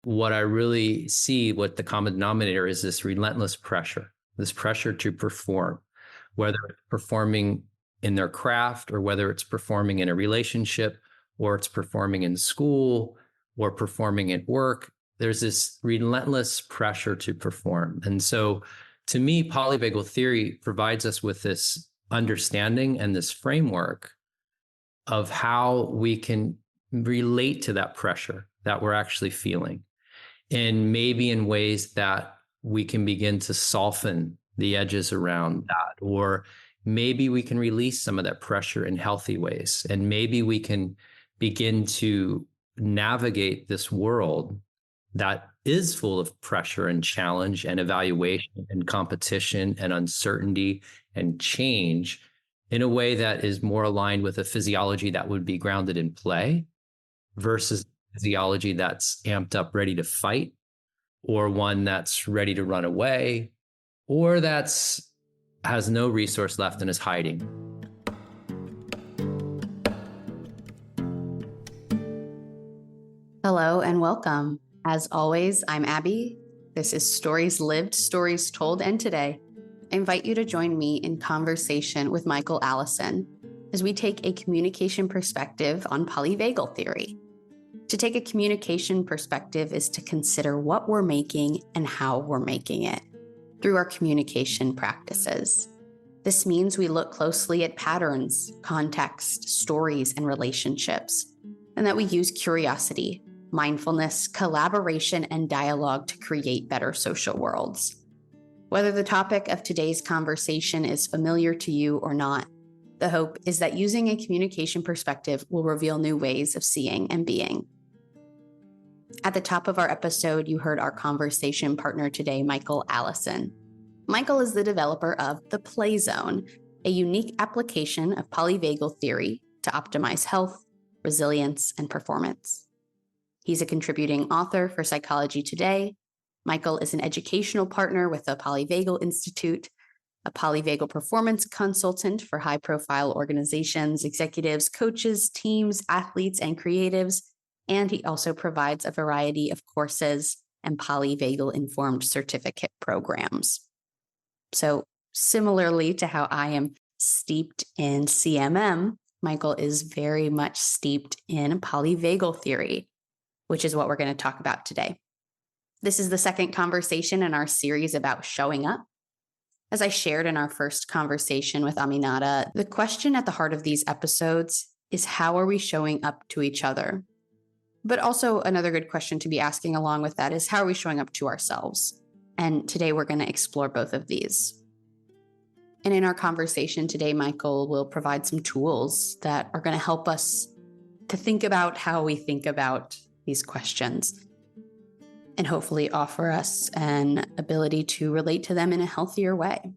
what I really see, what the common denominator is, this relentless pressure, this pressure to perform, whether it's performing in their craft or whether it's performing in a relationship or it's performing in school or performing at work. There's this relentless pressure to perform. And so to me, polyvagal theory provides us with this understanding and this framework of how we can relate to that pressure that we're actually feeling. And maybe in ways that we can begin to soften the edges around that, or maybe we can release some of that pressure in healthy ways. And maybe we can begin to navigate this world that is full of pressure and challenge and evaluation and competition and uncertainty and change in a way that is more aligned with a physiology that would be grounded in play versus physiology that's amped up, ready to fight, or one that's ready to run away, or that's has no resource left and is hiding. Hello and welcome. As always, I'm Abbie. This is Stories Lived, Stories Told, and today I invite you to join me in conversation with Allison as we take a communication perspective on polyvagal theory. To take a communication perspective is to consider what we're making and how we're making it through our communication practices. This means we look closely at patterns, context, stories, and relationships, and that we use curiosity, mindfulness, collaboration, and dialogue to create better social worlds. Whether the topic of today's conversation is familiar to you or not, the hope is that using a communication perspective will reveal new ways of seeing and being. At the top of our episode, you heard our conversation partner today, Allison. Michael is the developer of the Play Zone, a unique application of polyvagal theory to optimize health, resilience, and performance. He's a contributing author for Psychology Today. Michael is an educational partner with the Polyvagal Institute, a polyvagal performance consultant for high-profile organizations, executives, coaches, teams, athletes, and creatives. And he also provides a variety of courses and polyvagal-informed certificate programs. So similarly to how I am steeped in CMM, Michael is very much steeped in polyvagal theory, which is what we're going to talk about today. This is the second conversation in our series about showing up. As I shared in our first conversation with Aminata, the question at the heart of these episodes is how are we showing up to each other? But also another good question to be asking along with that is how are we showing up to ourselves? And today we're going to explore both of these. And in our conversation today, Michael will provide some tools that are going to help us to think about how we think about these questions and hopefully offer us an ability to relate to them in a healthier way.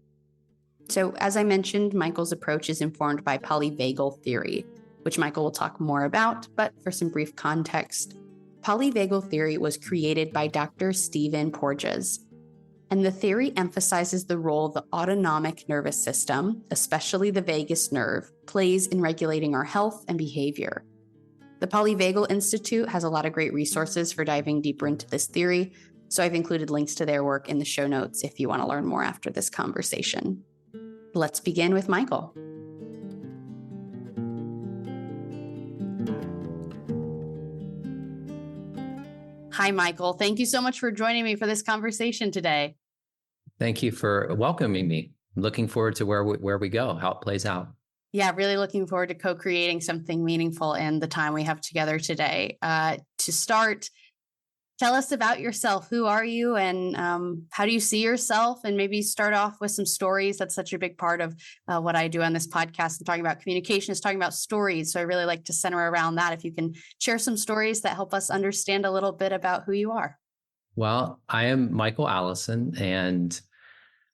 So as I mentioned, Michael's approach is informed by polyvagal theory, which Michael will talk more about, but for some brief context, polyvagal theory was created by Dr. Stephen Porges, and the theory emphasizes the role the autonomic nervous system, especially the vagus nerve, plays in regulating our health and behavior. The Polyvagal Institute has a lot of great resources for diving deeper into this theory, so I've included links to their work in the show notes if you want to learn more after this conversation. Let's begin with Michael. Hi, Michael. Thank you so much for joining me for this conversation today. Thank you for welcoming me. I'm looking forward to where we go, how it plays out. Yeah, really looking forward to co-creating something meaningful in the time we have together today. To start, tell us about yourself. Who are you and how do you see yourself? And maybe start off with some stories. That's such a big part of what I do on this podcast. And talking about communication is talking about stories. So I really like to center around that. If you can share some stories that help us understand a little bit about who you are. Well, I am Allison, and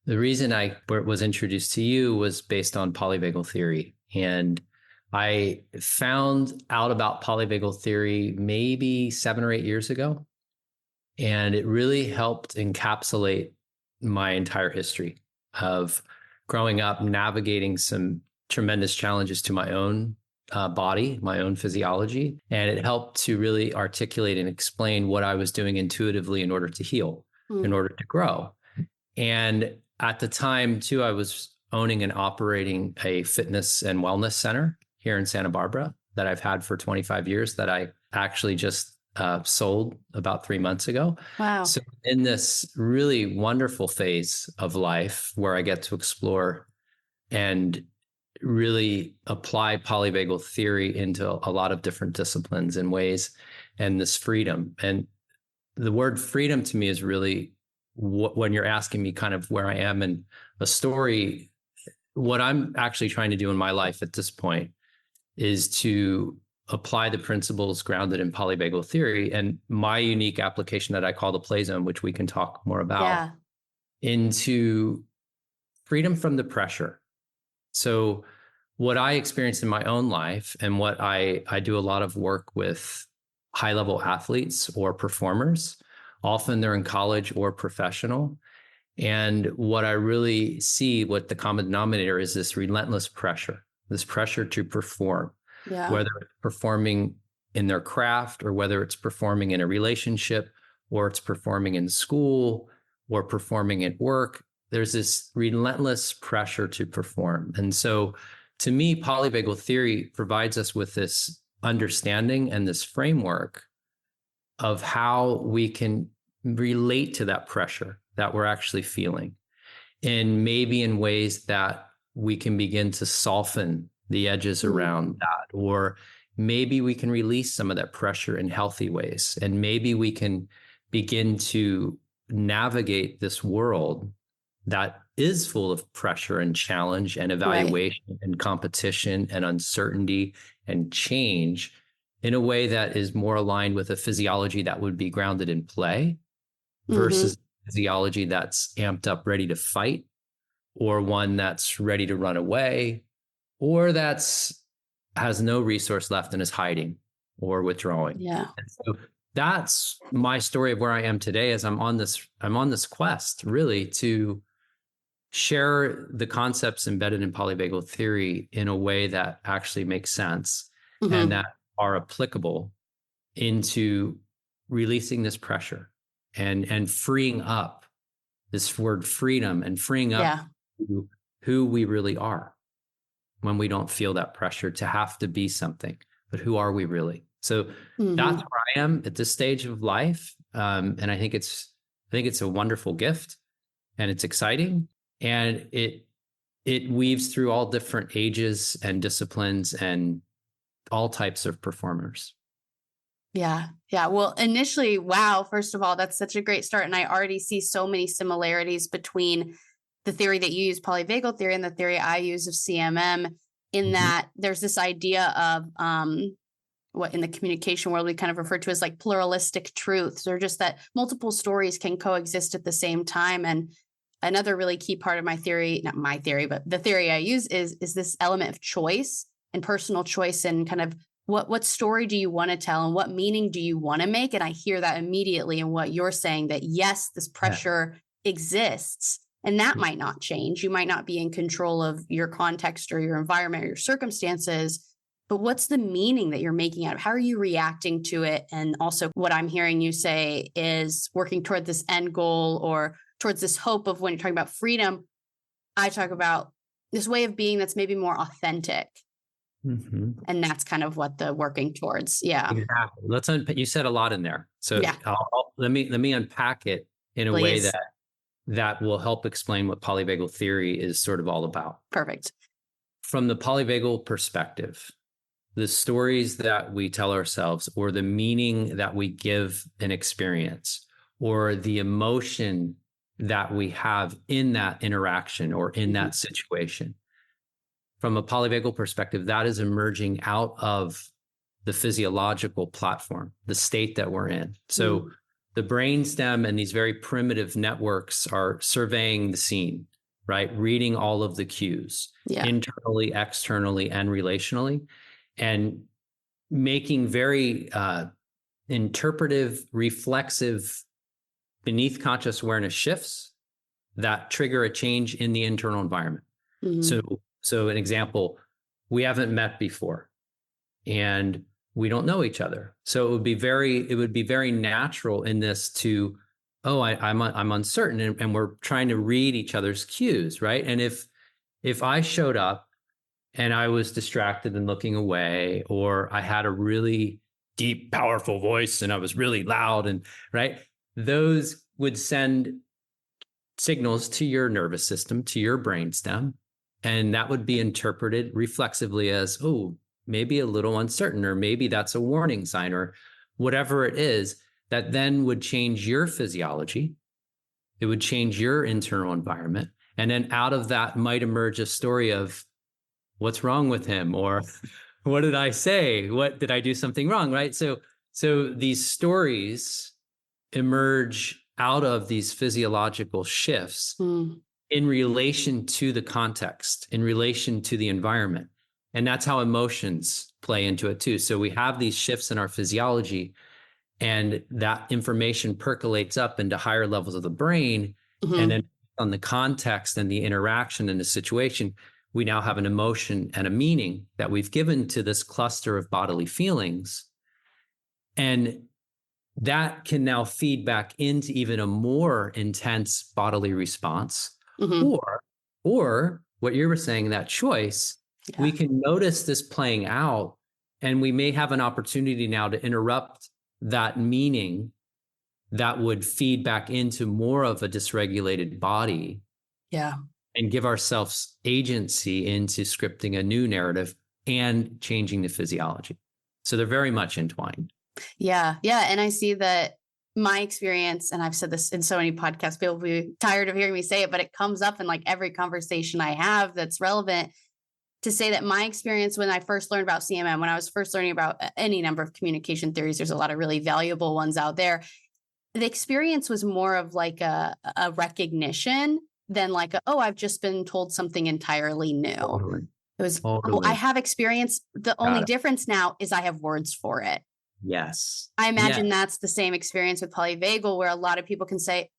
the reason I was introduced to you was based on polyvagal theory. And I found out about polyvagal theory maybe 7 or 8 years ago. And it really helped encapsulate my entire history of growing up, navigating some tremendous challenges to my own body, my own physiology. And it helped to really articulate and explain what I was doing intuitively in order to heal, in order to grow. And at the time, too, I was owning and operating a fitness and wellness center here in Santa Barbara that I've had for 25 years that I actually just sold about 3 months ago. Wow. So in this really wonderful phase of life where I get to explore and really apply polyvagal theory into a lot of different disciplines and ways, and this freedom. And the word freedom to me is really when you're asking me kind of where I am in a story, what I'm actually trying to do in my life at this point is to apply the principles grounded in polyvagal theory and my unique application that I call the play zone, which we can talk more about, into freedom from the pressure. So what I experienced in my own life and what I do a lot of work with high-level athletes or performers. Often they're in college or professional. And what I really see, what the common denominator is, this relentless pressure, this pressure to perform, whether it's performing in their craft or whether it's performing in a relationship or it's performing in school or performing at work. There's this relentless pressure to perform. And so to me, polyvagal theory provides us with this understanding and this framework of how we can relate to that pressure that we're actually feeling. And maybe in ways that we can begin to soften the edges around that, or maybe we can release some of that pressure in healthy ways. And maybe we can begin to navigate this world that is full of pressure and challenge and evaluation and competition and uncertainty and change in a way that is more aligned with a physiology that would be grounded in play versus physiology that's amped up, ready to fight, or one that's ready to run away, or that's has no resource left and is hiding or withdrawing. And so that's my story of where I am today as I'm on this quest really to share the concepts embedded in polyvagal theory in a way that actually makes sense and that are applicable into releasing this pressure and freeing up this word freedom and freeing up who we really are when we don't feel that pressure to have to be something, but who are we really? So that's where I am at this stage of life. And I think it's a wonderful gift and it's exciting. And it weaves through all different ages and disciplines and all types of performers. Yeah. Well, initially, wow, first of all, that's such a great start. And I already see so many similarities between the theory that you use, polyvagal theory, and the theory I use of CMM, in that there's this idea of what in the communication world we kind of refer to as like pluralistic truths, or just that multiple stories can coexist at the same time. And another really key part of my theory, not my theory, but the theory I use is this element of choice and personal choice and kind of what story do you want to tell and what meaning do you want to make? And I hear that immediately in what you're saying, that yes, this pressure exists and that might not change. You might not be in control of your context or your environment or your circumstances, but what's the meaning that you're making out of? How are you reacting to it? And also what I'm hearing you say is working toward this end goal or towards this hope of, when you're talking about freedom, I talk about this way of being that's maybe more authentic. And that's kind of what the working towards. Exactly. You said a lot in there. So let me unpack it in a way that will help explain what polyvagal theory is sort of all about. Perfect. From the polyvagal perspective, the stories that we tell ourselves or the meaning that we give an experience or the emotion that we have in that interaction or in that situation. From a polyvagal perspective, that is emerging out of the physiological platform, the state that we're in. So the brainstem and these very primitive networks are surveying the scene, right? Reading all of the cues internally, externally, and relationally, and making very interpretive, reflexive, beneath conscious awareness shifts that trigger a change in the internal environment. So an example, we haven't met before. and we don't know each other. So it would be very natural in this to, oh, I'm uncertain, and we're trying to read each other's cues, right? And if I showed up and I was distracted and looking away, or I had a really deep, powerful voice and I was really loud, and right, those would send signals to your nervous system, to your brainstem, and that would be interpreted reflexively as, oh, maybe a little uncertain, or maybe that's a warning sign, or whatever it is, that then would change your physiology. It would change your internal environment. And then out of that might emerge a story of, what's wrong with him? Or what did I say? What did I do something wrong? Right. So these stories emerge out of these physiological shifts in relation to the context, in relation to the environment. And that's how emotions play into it too. So we have these shifts in our physiology, and that information percolates up into higher levels of the brain. And then on the context and the interaction and the situation, we now have an emotion and a meaning that we've given to this cluster of bodily feelings. And that can now feed back into even a more intense bodily response. Or what you were saying, that choice, we can notice this playing out, and we may have an opportunity now to interrupt that meaning that would feed back into more of a dysregulated body. Yeah. And give ourselves agency into scripting a new narrative and changing the physiology. So they're very much entwined. Yeah. Yeah. And I see that my experience, and I've said this in so many podcasts, people will be tired of hearing me say it, but it comes up in like every conversation I have that's relevant, to say that my experience when I first learned about CMM, when I was first learning about any number of communication theories, there's a lot of really valuable ones out there. The experience was more of like a recognition than like, I've just been told something entirely new. Totally. It was, totally. I have experience. The only difference now is I have words for it. Yes. I imagine that's the same experience with polyvagal, where a lot of people can say,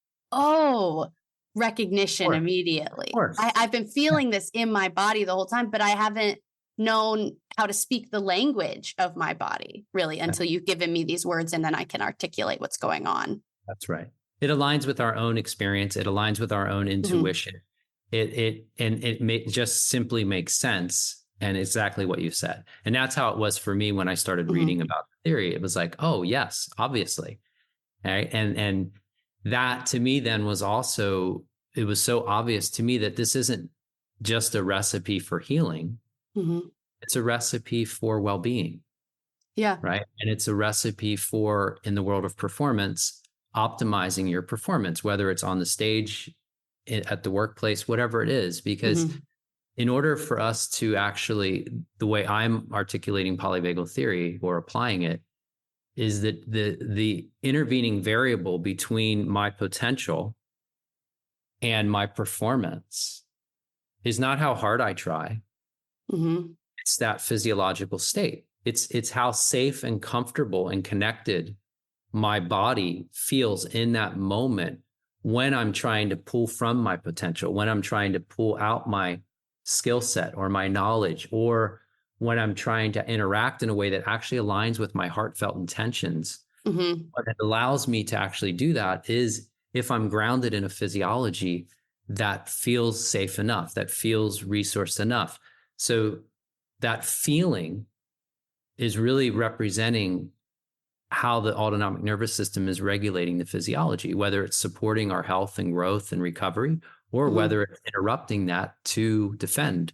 recognition immediately. I've been feeling this in my body the whole time, but I haven't known how to speak the language of my body really until you've given me these words, and then I can articulate what's going on. That's right. It aligns with our own experience. It aligns with our own intuition. It just simply makes sense, and exactly what you said. And that's how it was for me when I started reading about the theory. It was like, oh yes, obviously. Right. And that to me then was also, it was so obvious to me that this isn't just a recipe for healing. It's a recipe for well-being. Yeah. Right. And it's a recipe for, in the world of performance, optimizing your performance, whether it's on the stage, at the workplace, whatever it is, because in order for us to actually, the way I'm articulating polyvagal theory or applying it, is that the intervening variable between my potential and my performance is not how hard I try. It's that physiological state. It's how safe and comfortable and connected my body feels in that moment when I'm trying to pull from my potential, when I'm trying to pull out my skill set or my knowledge, or when I'm trying to interact in a way that actually aligns with my heartfelt intentions. What it allows me to actually do that is if I'm grounded in a physiology that feels safe enough, that feels resourced enough. So that feeling is really representing how the autonomic nervous system is regulating the physiology, whether it's supporting our health and growth and recovery, or whether it's interrupting that to defend,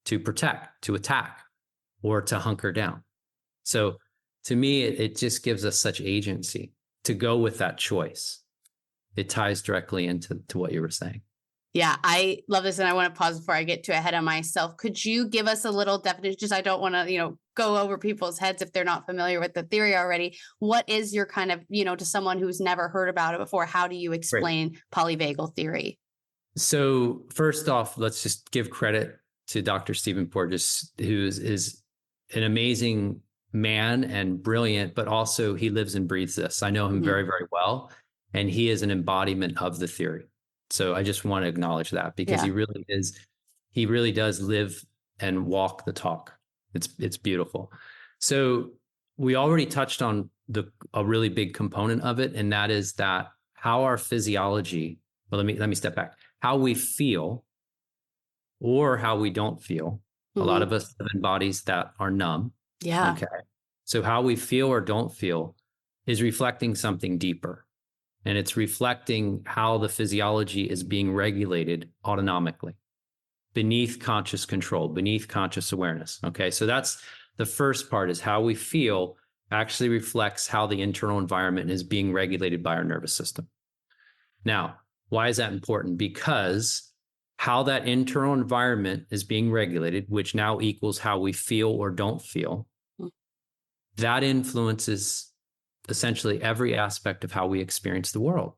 to protect, to attack, or to hunker down. So to me, it just gives us such agency to go with that choice. It ties directly into what you were saying. Yeah, I love this. And I want to pause before I get too ahead of myself. Could you give us a little definition? Just, I don't want to, go over people's heads if they're not familiar with the theory already. What is your kind of, to someone who's never heard about it before, how do you explain polyvagal theory? So first off, let's just give credit to Dr. Stephen Porges, who is an amazing man and brilliant, but also he lives and breathes this. I know him very, very well, and he is an embodiment of the theory. So I just want to acknowledge that, because he really does live and walk the talk. It's beautiful. So we already touched on a really big component of it, and that is that how our physiology, well, let me step back, how we feel or how we don't feel. A lot of us live in bodies that are numb. Yeah. Okay. So how we feel or don't feel is reflecting something deeper. And it's reflecting how the physiology is being regulated autonomically beneath conscious control, beneath conscious awareness. Okay. So that's the first part, is how we feel actually reflects how the internal environment is being regulated by our nervous system. Now, why is that important? Because how that internal environment is being regulated, which now equals how we feel or don't feel, that influences essentially every aspect of how we experience the world,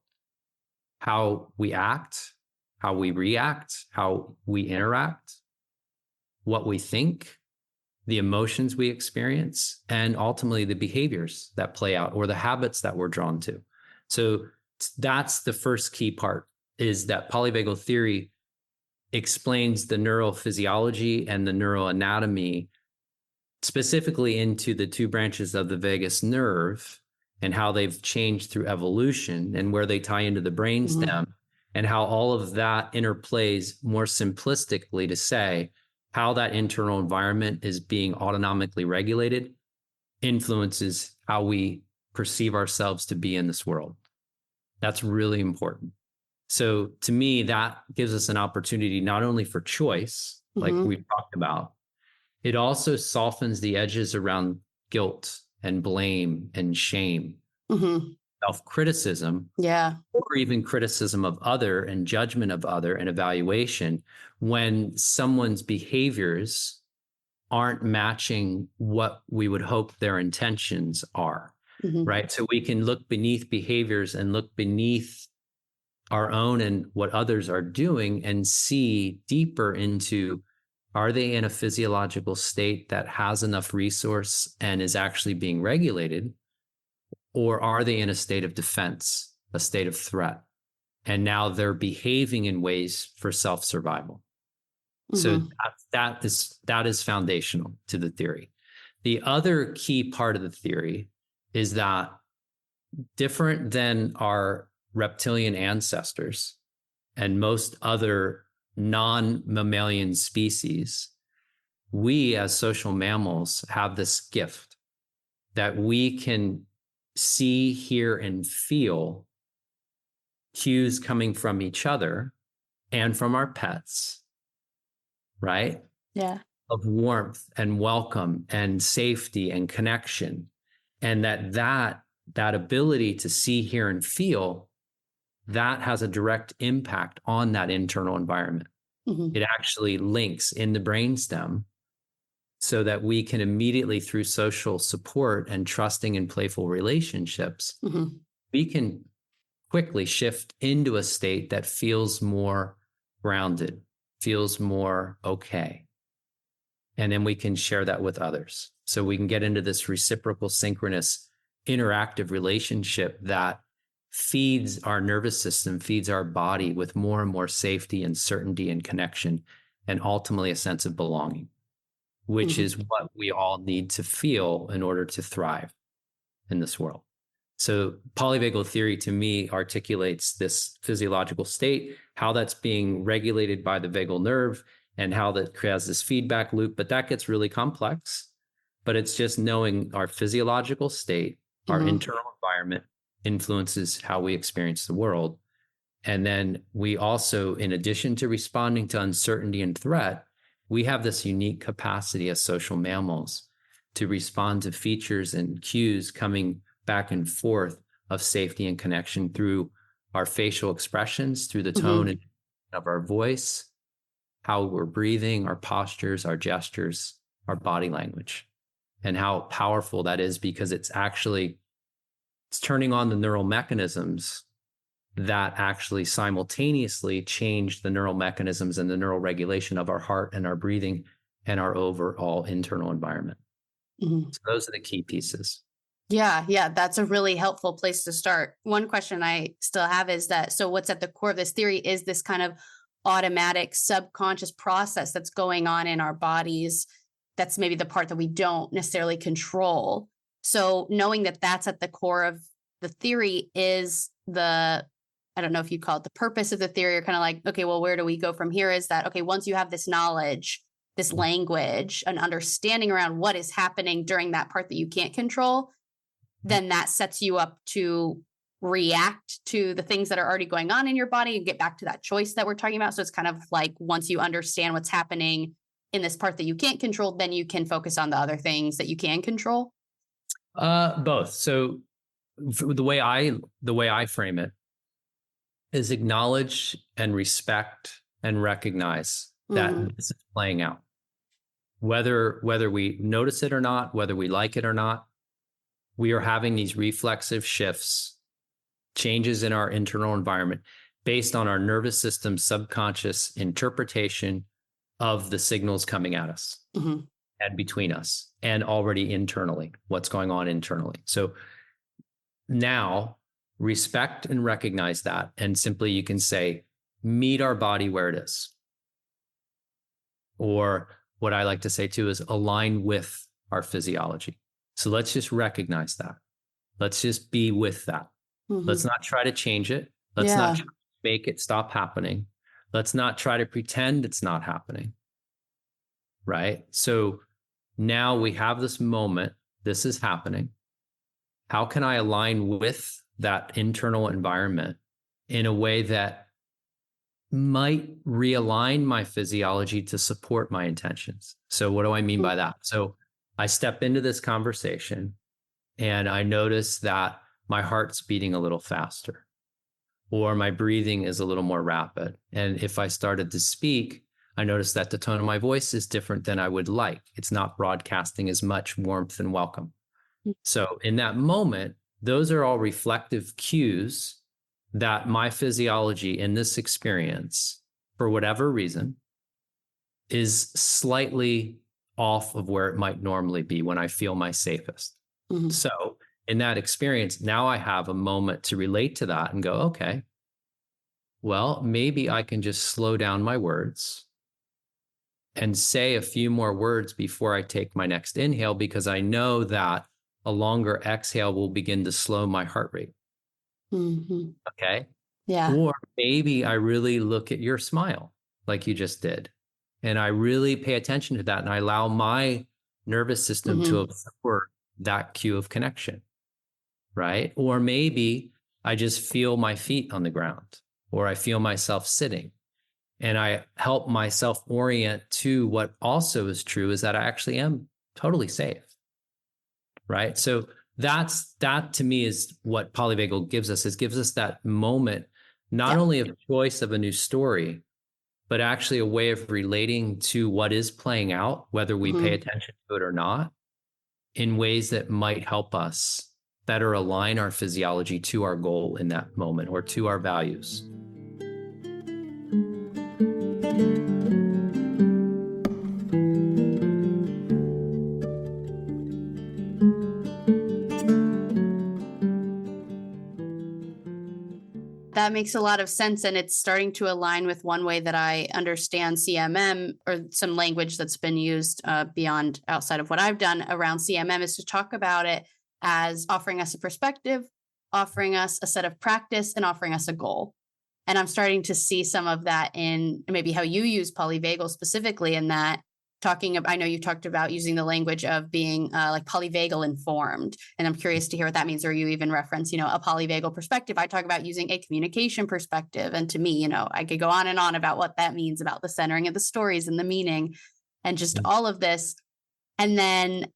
how we act, how we react, how we interact, what we think, the emotions we experience, and ultimately the behaviors that play out or the habits that we're drawn to. So that's the first key part, is that polyvagal theory explains the neurophysiology and the neuroanatomy specifically into the two branches of the vagus nerve and how they've changed through evolution and where they tie into the brainstem, and how all of that interplays more simplistically to say how that internal environment is being autonomically regulated influences how we perceive ourselves to be in this world. That's really important. So to me, that gives us an opportunity not only for choice, like we've talked about, it also softens the edges around guilt and blame and shame, self-criticism, or even criticism of other and judgment of other and evaluation when someone's behaviors aren't matching what we would hope their intentions are, right? So we can look beneath behaviors and look beneath our own and what others are doing and see deeper into, are they in a physiological state that has enough resource and is actually being regulated? Or are they in a state of defense, a state of threat? And now they're behaving in ways for self-survival. So that is foundational to the theory. The other key part of the theory is that, different than our reptilian ancestors and most other non-mammalian species, we as social mammals have this gift that we can see, hear, and feel cues coming from each other and from our pets, right? Yeah. Of warmth and welcome and safety and connection. And that ability to see, hear, and feel, that has a direct impact on that internal environment. It actually links in the brainstem so that we can immediately, through social support and trusting and playful relationships, we can quickly shift into a state that feels more grounded, feels more okay. And then we can share that with others. So we can get into this reciprocal, synchronous, interactive relationship that feeds our nervous system, feeds our body with more and more safety and certainty and connection, and ultimately a sense of belonging, which is what we all need to feel in order to thrive in this world. So polyvagal theory, to me, articulates this physiological state, how that's being regulated by the vagal nerve, and how that creates this feedback loop. But that gets really complex. But it's just knowing our physiological state, our internal environment influences how we experience the world. And then we also, in addition to responding to uncertainty and threat, we have this unique capacity as social mammals to respond to features and cues coming back and forth of safety and connection through our facial expressions, through the tone of our voice, how we're breathing, our postures, our gestures, our body language, and how powerful that is, because it's turning on the neural mechanisms that actually simultaneously change the neural mechanisms and the neural regulation of our heart and our breathing and our overall internal environment. So those are the key pieces. Yeah, that's a really helpful place to start. One question I still have is that, so what's at the core of this theory is this kind of automatic subconscious process that's going on in our bodies that's maybe the part that we don't necessarily control. So knowing that that's at the core of the theory is I don't know if you'd call it the purpose of the theory, or kind of like, okay, well, where do we go from here? Is that, okay, once you have this knowledge, this language, an understanding around what is happening during that part that you can't control, then that sets you up to react to the things that are already going on in your body and get back to that choice that we're talking about. So it's kind of like, once you understand what's happening in this part that you can't control, then you can focus on the other things that you can control. Both. So the way I frame it is acknowledge and respect and recognize that this is playing out. Whether we notice it or not, whether we like it or not, we are having these reflexive shifts, changes in our internal environment based on our nervous system subconscious interpretation of the signals coming at us and between us and already internally, what's going on internally. So now respect and recognize that. And simply you can say, meet our body where it is. Or what I like to say too is align with our physiology. So let's just recognize that. Let's just be with that. Let's not try to change it. Let's not try to make it stop happening. Let's not try to pretend it's not happening. Right? So now we have this moment. This is happening. How can I align with that internal environment in a way that might realign my physiology to support my intentions? So what do I mean by that? So I step into this conversation and I notice that my heart's beating a little faster, or my breathing is a little more rapid. And if I started to speak, I notice that the tone of my voice is different than I would like. It's not broadcasting as much warmth and welcome. So in that moment, those are all reflective cues that my physiology in this experience, for whatever reason, is slightly off of where it might normally be when I feel my safest. So in that experience, now I have a moment to relate to that and go, okay, well, maybe I can just slow down my words and say a few more words before I take my next inhale, because I know that a longer exhale will begin to slow my heart rate. Okay. Yeah. Or maybe I really look at your smile like you just did, and I really pay attention to that, and I allow my nervous system to absorb that cue of connection. Right. Or maybe I just feel my feet on the ground, or I feel myself sitting, and I help myself orient to what also is true, is that I actually am totally safe. Right. So that to me is what Polyvagal gives us. It gives us that moment, not only of choice of a new story, but actually a way of relating to what is playing out, whether we pay attention to it or not, in ways that might help us better align our physiology to our goal in that moment, or to our values. That makes a lot of sense. And it's starting to align with one way that I understand CMM, or some language that's been used beyond outside of what I've done around CMM, is to talk about it as offering us a perspective, offering us a set of practice, and offering us a goal. And I'm starting to see some of that in maybe how you use polyvagal specifically, in that I know you talked about using the language of being like polyvagal informed. And I'm curious to hear what that means. Or you even reference, a polyvagal perspective. I talk about using a communication perspective. And to me, I could go on and on about what that means, about the centering of the stories and the meaning and just all of this. And then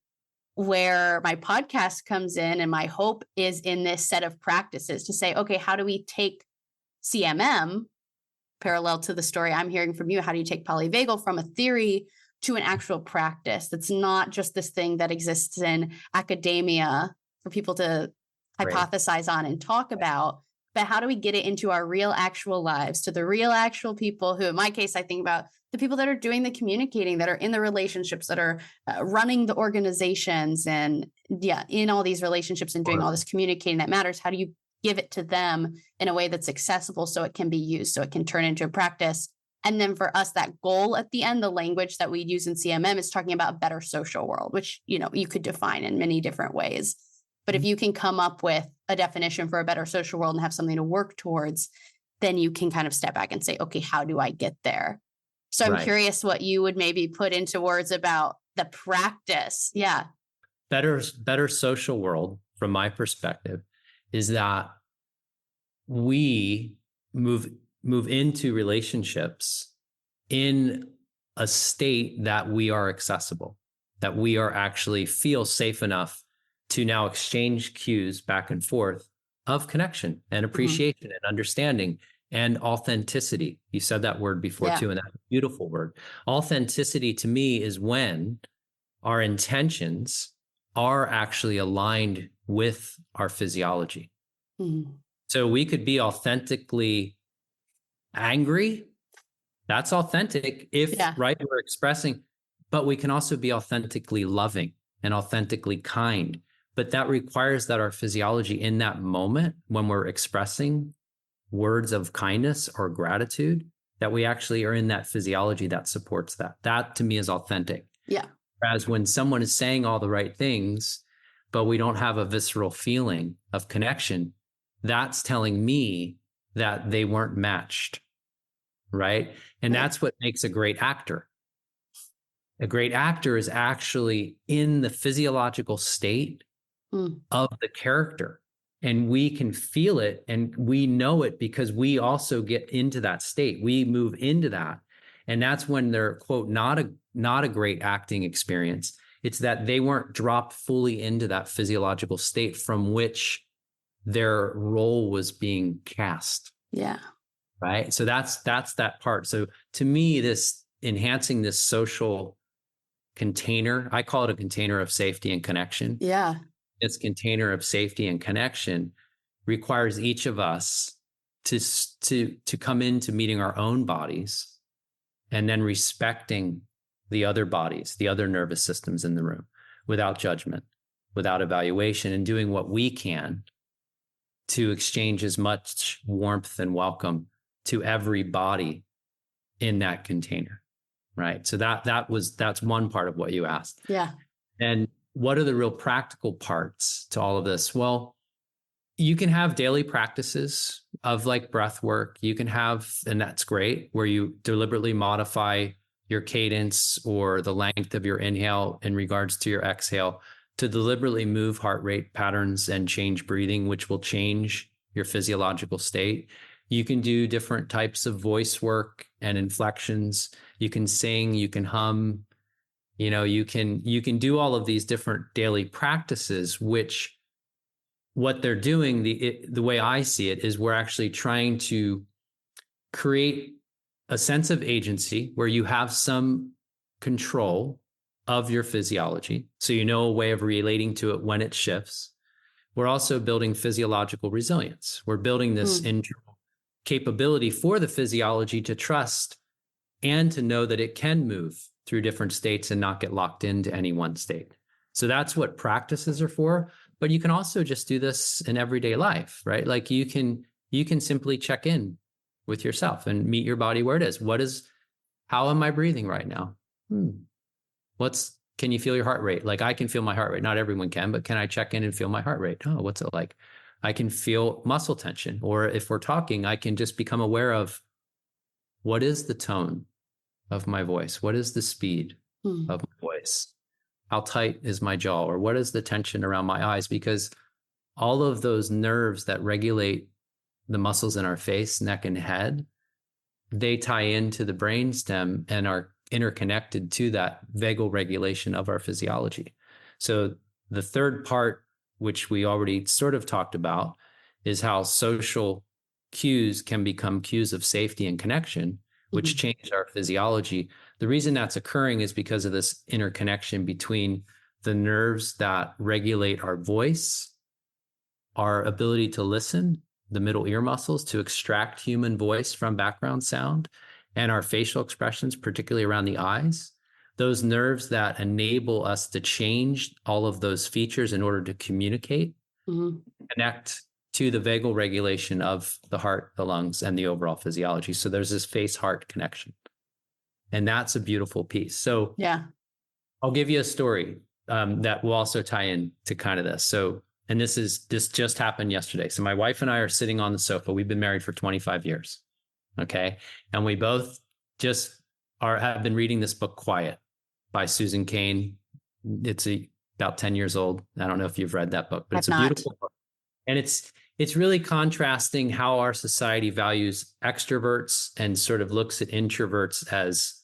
where my podcast comes in, and my hope is in this set of practices to say, okay, how do we take CMM parallel to the story I'm hearing from you? How do you take polyvagal from a theory to an actual practice that's not just this thing that exists in academia for people to hypothesize on and talk about, but how do we get it into our real actual lives, to the real actual people who, in my case, I think about the people that are doing the communicating, that are in the relationships, that are running the organizations, and in all these relationships and doing all this communicating that matters. How do you give it to them in a way that's accessible so it can be used, so it can turn into a practice And then for us, that goal at the end, the language that we use in CMM is talking about a better social world, which, you could define in many different ways. But if you can come up with a definition for a better social world and have something to work towards, then you can kind of step back and say, okay, how do I get there? So I'm curious what you would maybe put into words about the practice. Yeah. Better social world, from my perspective, is that we move into relationships in a state that we are accessible, that we are actually feel safe enough to now exchange cues back and forth of connection and appreciation and understanding and authenticity. You said that word before too, and that's a beautiful word. Authenticity to me is when our intentions are actually aligned with our physiology. So we could be authentically angry. That's authentic if, we're expressing, but we can also be authentically loving and authentically kind. But that requires that our physiology in that moment, when we're expressing words of kindness or gratitude, that we actually are in that physiology that supports that. That to me is authentic. Yeah. Whereas when someone is saying all the right things, but we don't have a visceral feeling of connection, that's telling me that they weren't matched, right? And that's what makes a great actor. A great actor is actually in the physiological state of the character. And we can feel it and we know it because we also get into that state. We move into that. And that's when they're, quote, not a great acting experience. It's that they weren't dropped fully into that physiological state from which their role was being cast. Yeah. Right. So that's that part. So to me, this enhancing this social container, I call it a container of safety and connection. Yeah. This container of safety and connection requires each of us to come into meeting our own bodies and then respecting the other bodies, the other nervous systems in the room, without judgment, without evaluation, and doing what we can to exchange as much warmth and welcome to every body in that container. Right. So that's one part of what you asked. Yeah. And what are the real practical parts to all of this? Well, you can have daily practices of like breath work. You can have, and that's great, where you deliberately modify your cadence or the length of your inhale in regards to your exhale to deliberately move heart rate patterns and change breathing, which will change your physiological state. You can do different types of voice work and inflections. You can sing, you can hum, you can do all of these different daily practices, which what they're doing, the way I see it, is we're actually trying to create a sense of agency where you have some control of your physiology. So you know a way of relating to it when it shifts. We're also building physiological resilience. We're building this internal capability for the physiology to trust and to know that it can move through different states and not get locked into any one state. So that's what practices are for. But you can also just do this in everyday life, right? Like you can simply check in with yourself and meet your body where it is. How am I breathing right now? Can you feel your heart rate? Like I can feel my heart rate. Not everyone can, but can I check in and feel my heart rate? Oh, what's it like? I can feel muscle tension. Or if we're talking, I can just become aware of what is the tone of my voice? What is the speed of my voice? How tight is my jaw? Or what is the tension around my eyes? Because all of those nerves that regulate the muscles in our face, neck, and head, they tie into the brainstem and are interconnected to that vagal regulation of our physiology. So the third part, which we already sort of talked about, is how social cues can become cues of safety and connection, which change our physiology. The reason that's occurring is because of this interconnection between the nerves that regulate our voice, our ability to listen, the middle ear muscles to extract human voice from background sound, and our facial expressions, particularly around the eyes. Those nerves that enable us to change all of those features in order to communicate, connect to the vagal regulation of the heart, the lungs, and the overall physiology. So there's this face-heart connection. And that's a beautiful piece. So yeah, I'll give you a story that will also tie in to kind of this. So, and this just happened yesterday. So my wife and I are sitting on the sofa. We've been married for 25 years. Okay. And we both just have been reading this book, Quiet, by Susan Cain. It's about 10 years old. I don't know if you've read that book, but it's a beautiful book. And it's really contrasting how our society values extroverts and sort of looks at introverts as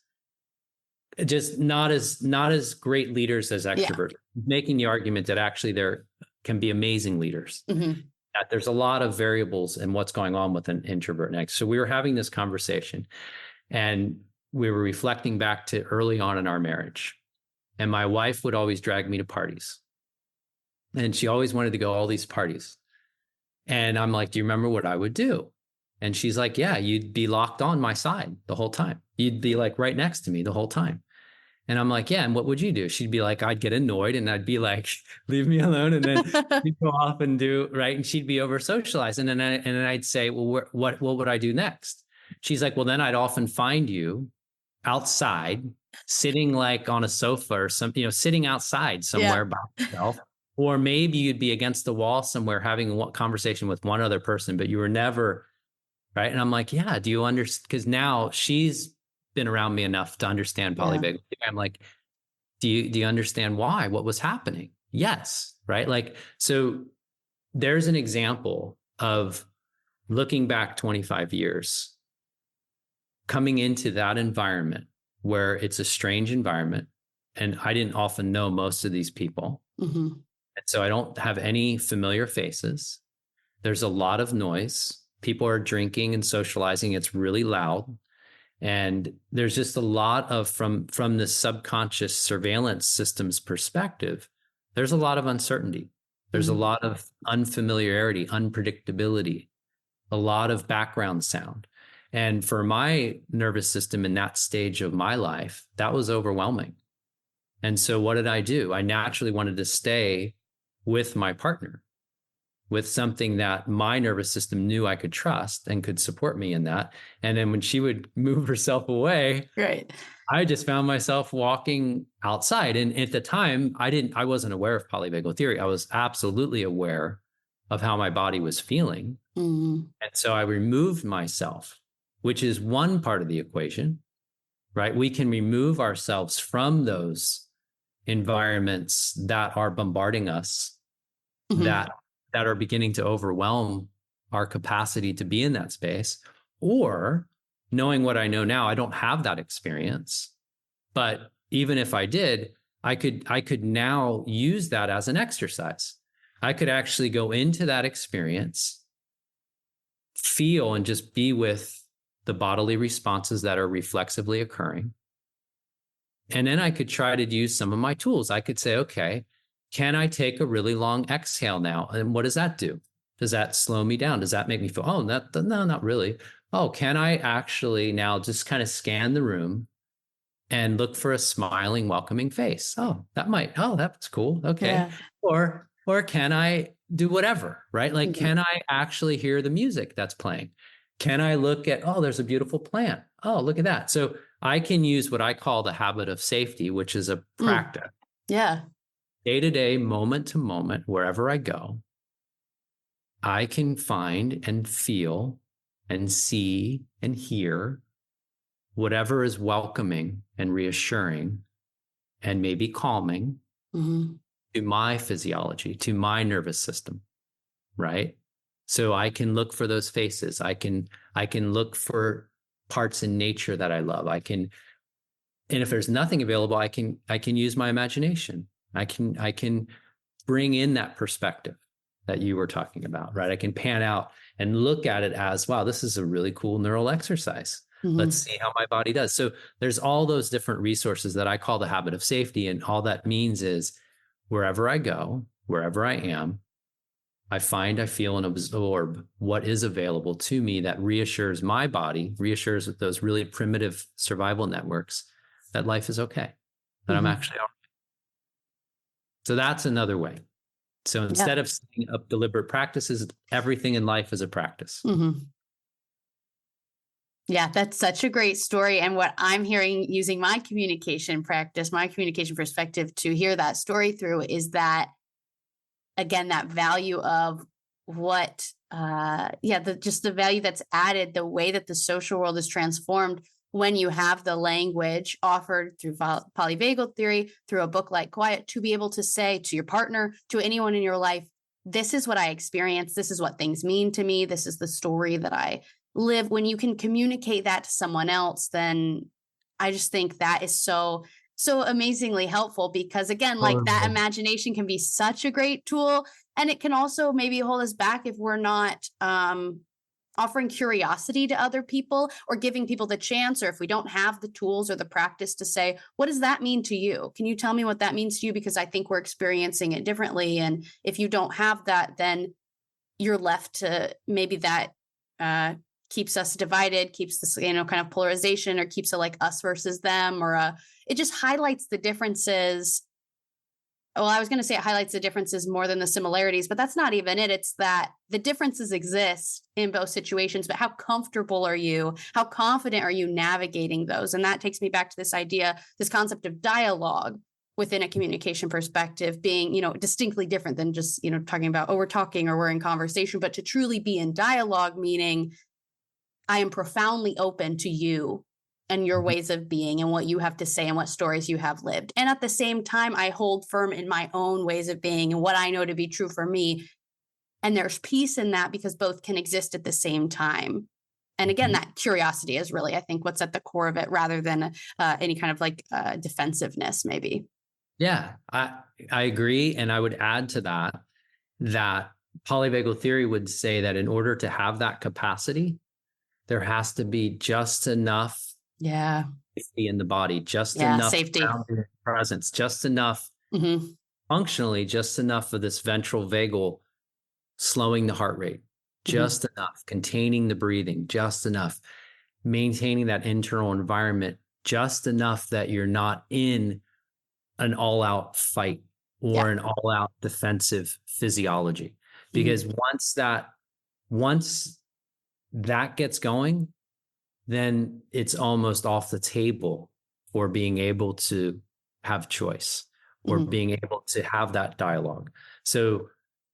just not as great leaders as extroverts, making the argument that actually there can be amazing leaders. Mm-hmm. That there's a lot of variables in what's going on with an introvert next. So we were having this conversation and we were reflecting back to early on in our marriage. And my wife would always drag me to parties. And she always wanted to go to all these parties. And I'm like, do you remember what I would do? And she's like, yeah, you'd be locked on my side the whole time. You'd be like right next to me the whole time. And I'm like, yeah. And what would you do? She'd be like, I'd get annoyed and I'd be like, leave me alone. And then she'd go off and do right. And she'd be over socialized. And then I'd say, well, what would I do next? She's like, well, then I'd often find you outside sitting like on a sofa or something, sitting outside somewhere by yourself. Or maybe you'd be against the wall somewhere having a conversation with one other person, but you were never right. And I'm like, yeah, do you understand? Because now she's been around me enough to understand polyvagal. I'm like, do you understand why? What was happening? Yes. Right. Like, so there's an example of looking back 25 years, coming into that environment where it's a strange environment. And I didn't often know most of these people. Mm-hmm. And so I don't have any familiar faces. There's a lot of noise. People are drinking and socializing. It's really loud. And there's just a lot of, from the subconscious surveillance system's perspective, there's a lot of uncertainty. There's a lot of unfamiliarity, unpredictability, a lot of background sound. And for my nervous system in that stage of my life, that was overwhelming. And so what did I do? I naturally wanted to stay with my partner, with something that my nervous system knew I could trust and could support me in that. And then when she would move herself away, right, I just found myself walking outside. And at the time, I wasn't aware of polyvagal theory. I was absolutely aware of how my body was feeling. Mm-hmm. And so I removed myself, which is one part of the equation, right? We can remove ourselves from those environments that are bombarding us, mm-hmm. that are beginning to overwhelm our capacity to be in that space. Or knowing what I know now, I don't have that experience, but even if I did, I could now use that as an exercise. I could actually go into that experience, feel and just be with the bodily responses that are reflexively occurring. And then I could try to use some of my tools. I could say, okay, can I take a really long exhale now? And what does that do? Does that slow me down? Does that make me feel, oh, no, not really. Oh, can I actually now just kind of scan the room and look for a smiling, welcoming face? Oh, that's cool. Okay. Yeah. Or can I do whatever, right? Like, mm-hmm. Can I actually hear the music that's playing? Can I look at, oh, there's a beautiful plant. Oh, look at that. So I can use what I call the habit of safety, which is a practice. Yeah. Day to day, moment to moment, wherever I go, I can find and feel and see and hear whatever is welcoming and reassuring and maybe calming, mm-hmm. to my physiology, to my nervous system, right? So I can look for those faces. I can look for parts in nature that I love. And if there's nothing available, I can use my imagination. I can bring in that perspective that you were talking about, right? I can pan out and look at it as, wow, this is a really cool neural exercise. Mm-hmm. Let's see how my body does. So there's all those different resources that I call the habit of safety. And all that means is wherever I go, wherever I am, I find, I feel, and absorb what is available to me that reassures my body, reassures with those really primitive survival networks that life is okay, that mm-hmm. I'm actually all right. So that's another way. So instead of setting up deliberate practices, everything in life is a practice. Mm-hmm. Yeah, that's such a great story. And what I'm hearing using my communication practice, my communication perspective to hear that story through is that, again, that value of what, just the value that's added, the way that the social world is transformed when you have the language offered through polyvagal theory, through a book like Quiet, to be able to say to your partner, to anyone in your life, this is what I experienced. This is what things mean to me. This is the story that I live. When you can communicate that to someone else, then I just think that is so amazingly helpful, because again, like that imagination can be such a great tool, and it can also maybe hold us back if we're not offering curiosity to other people or giving people the chance, or if we don't have the tools or the practice to say, what does that mean to you? Can you tell me what that means to you? Because I think we're experiencing it differently. And if you don't have that, then you're left to maybe that keeps us divided, keeps this, kind of polarization, or keeps it like us versus them, or it just highlights the differences. Well, I was going to say it highlights the differences more than the similarities, but that's not even it. It's that the differences exist in both situations, but how comfortable are you? How confident are you navigating those? And that takes me back to this idea, this concept of dialogue within a communication perspective being, distinctly different than just, talking about, oh, we're talking or we're in conversation, but to truly be in dialogue, meaning I am profoundly open to you and your ways of being and what you have to say and what stories you have lived. And at the same time, I hold firm in my own ways of being and what I know to be true for me. And there's peace in that because both can exist at the same time. And again, that curiosity is really, I think, what's at the core of it, rather than any kind of like defensiveness, maybe. Yeah, I agree. And I would add to that polyvagal theory would say that in order to have that capacity, there has to be just enough safety in the body, just enough safety, presence, just enough functionally, just enough of this ventral vagal slowing the heart rate, just enough containing the breathing, just enough maintaining that internal environment, just enough that you're not in an all-out fight or an all-out defensive physiology. Because once that gets going, then it's almost off the table for being able to have choice or being able to have that dialogue. So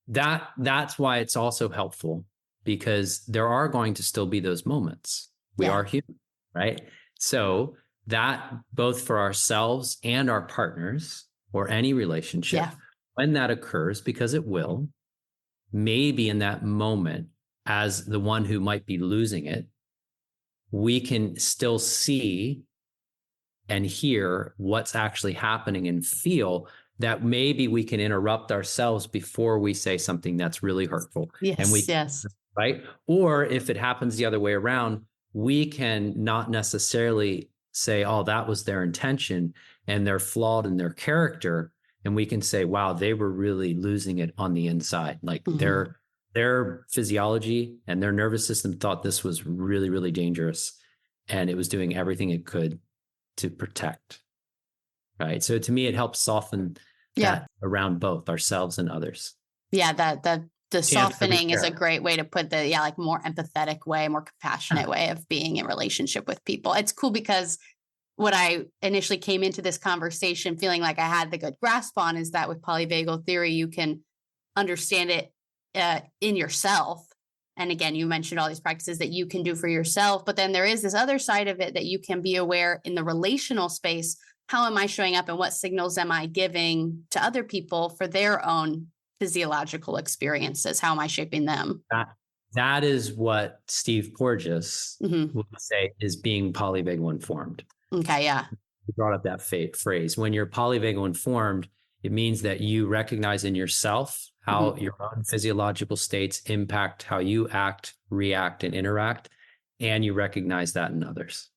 that's why it's also helpful, because there are going to still be those moments. We are human, right? So that both for ourselves and our partners or any relationship, when that occurs, because it will, maybe in that moment, as the one who might be losing it, we can still see and hear what's actually happening and feel that maybe we can interrupt ourselves before we say something that's really hurtful. Right? Or if it happens the other way around, we can not necessarily say, oh, that was their intention and they're flawed in their character. And we can say, wow, they were really losing it on the inside. Like their physiology and their nervous system thought this was really, really dangerous. And it was doing everything it could to protect. Right. So to me, it helps soften that around both ourselves and others. Yeah. The softening is a great way to put like more empathetic way, more compassionate way of being in relationship with people. It's cool because what I initially came into this conversation feeling like I had the good grasp on is that with polyvagal theory, you can understand it in yourself. And again, you mentioned all these practices that you can do for yourself, but then there is this other side of it that you can be aware in the relational space. How am I showing up and what signals am I giving to other people for their own physiological experiences? How am I shaping them? That is what Steve Porges would say is being polyvagal informed. Okay, yeah. You brought up that phrase. When you're polyvagal informed, it means that you recognize in yourself how your own physiological states impact how you act, react, and interact, and you recognize that in others.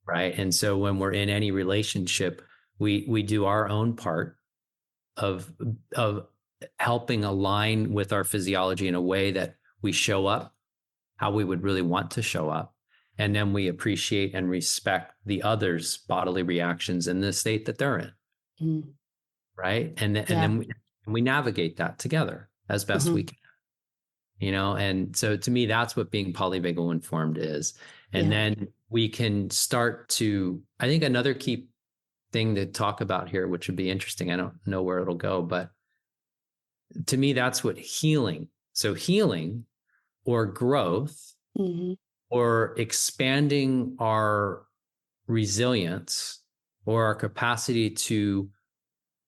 Right? And so when we're in any relationship, we do our own part of helping align with our physiology in a way that we show up how we would really want to show up. And then we appreciate and respect the other's bodily reactions in the state that they're in. Right. And then And we navigate that together as best we can, and so to me, that's what being polyvagal informed is. And then we can start to, I think another key thing to talk about here, which would be interesting. I don't know where it'll go, but to me, that's what healing. So healing or growth or expanding our resilience or our capacity to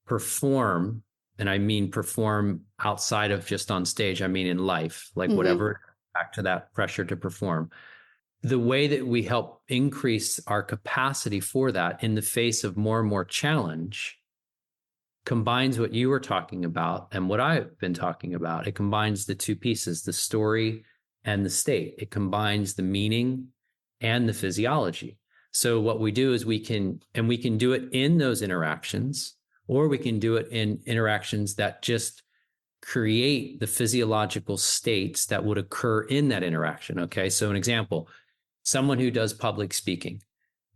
perform, and I mean perform outside of just on stage, I mean in life, like whatever, back to that pressure to perform. The way that we help increase our capacity for that in the face of more and more challenge combines what you were talking about and what I've been talking about. It combines the two pieces, the story and the state. It combines the meaning and the physiology. So what we do is we can do it in those interactions, or we can do it in interactions that just create the physiological states that would occur in that interaction. Okay. So an example, someone who does public speaking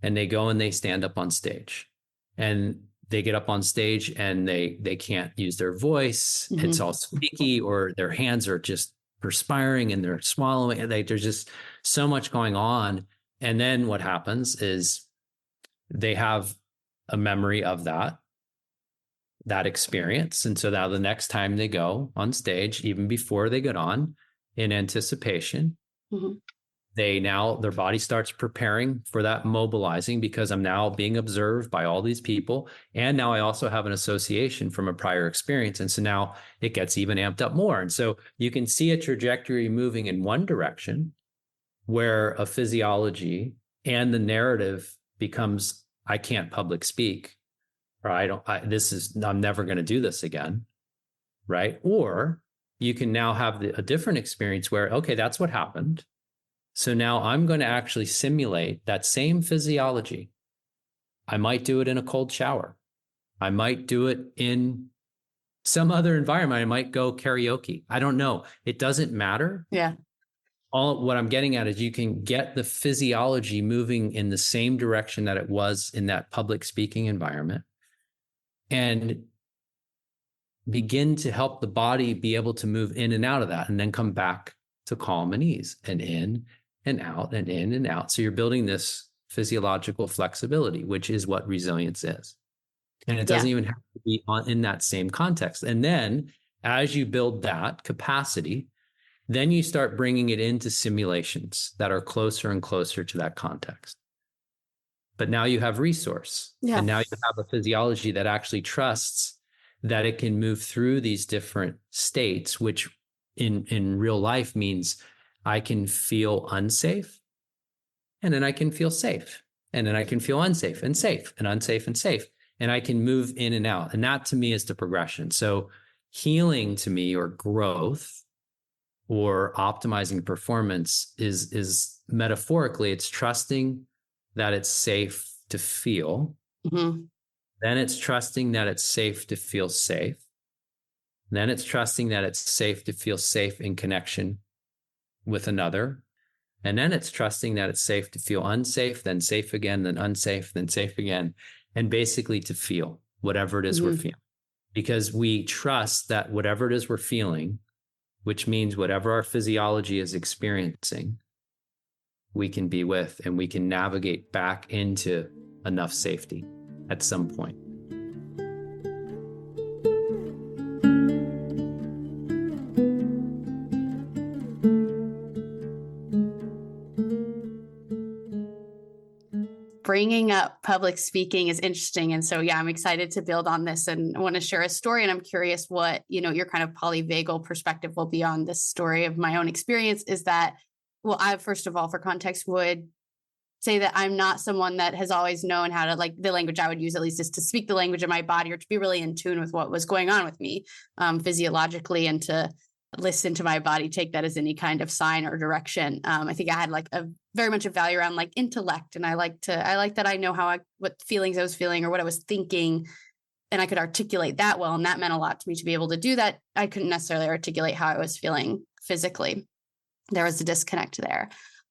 and they go and they stand up on stage and they get up on stage and they can't use their voice. It's all squeaky, or their hands are just perspiring and they're swallowing. And there's just so much going on. And then what happens is they have a memory of that experience. And so now the next time they go on stage, even before they get on, in anticipation, their body starts preparing for that mobilizing, because I'm now being observed by all these people. And now I also have an association from a prior experience. And so now it gets even amped up more. And so you can see a trajectory moving in one direction where a physiology and the narrative becomes, I can't public speak, or I'm never going to do this again. Right. Or you can now have a different experience where, okay, that's what happened. So now I'm going to actually simulate that same physiology. I might do it in a cold shower. I might do it in some other environment. I might go karaoke. I don't know. It doesn't matter. Yeah. What I'm getting at is you can get the physiology moving in the same direction that it was in that public speaking environment, and begin to help the body be able to move in and out of that, and then come back to calm and ease, and in and out and in and out. So you're building this physiological flexibility, which is what resilience is. And it doesn't even have to be in that same context. And then as you build that capacity, then you start bringing it into simulations that are closer and closer to that context. But now you have resource. And now you have a physiology that actually trusts that it can move through these different states, which in real life means I can feel unsafe, and then I can feel safe, and then I can feel unsafe and safe and unsafe and safe, and I can move in and out. And that to me is the progression. So healing to me, or growth, or optimizing performance is metaphorically, it's trusting that it's safe to feel. Then it's trusting that it's safe to feel safe. Then it's trusting that it's safe to feel safe in connection with another. And then it's trusting that it's safe to feel unsafe, then safe again, then unsafe, then safe again. And basically to feel whatever it is we're feeling. Because we trust that whatever it is we're feeling, which means whatever our physiology is experiencing, we can be with, and we can navigate back into enough safety at some point. Bringing up public speaking is interesting. And so, I'm excited to build on this, and I want to share a story. And I'm curious what, your kind of polyvagal perspective will be on this story of my own experience. Is that, well, I, first of all, for context, would say that I'm not someone that has always known how to, like, the language I would use at least is to speak the language of my body, or to be really in tune with what was going on with me physiologically, and to listen to my body, take that as any kind of sign or direction. I think I had like a very much a value around like intellect. And I like that I know what feelings I was feeling or what I was thinking, and I could articulate that well. And that meant a lot to me to be able to do that. I couldn't necessarily articulate how I was feeling physically. There was a disconnect there.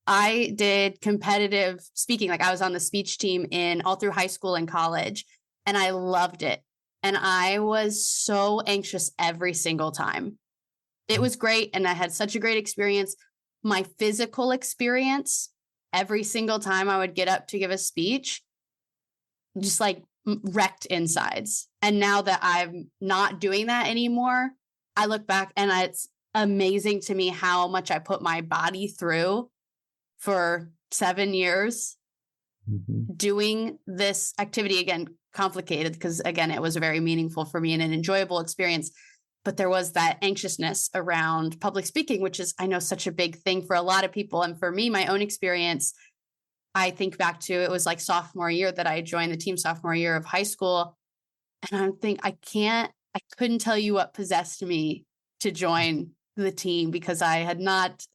I did competitive speaking. Like, I was on the speech team all through high school and college, and I loved it. And I was so anxious every single time. It was great. And I had such a great experience. My physical experience, every single time I would get up to give a speech, just like wrecked insides. And now that I'm not doing that anymore, I look back and it's amazing to me how much I put my body through for 7 years doing this activity. Again, complicated because, again, it was very meaningful for me and an enjoyable experience. But there was that anxiousness around public speaking, which is, I know, such a big thing for a lot of people. And for me, my own experience, I think back to, it was like sophomore year that I joined the team, sophomore year of high school. And I couldn't tell you what possessed me to join the team, because I had not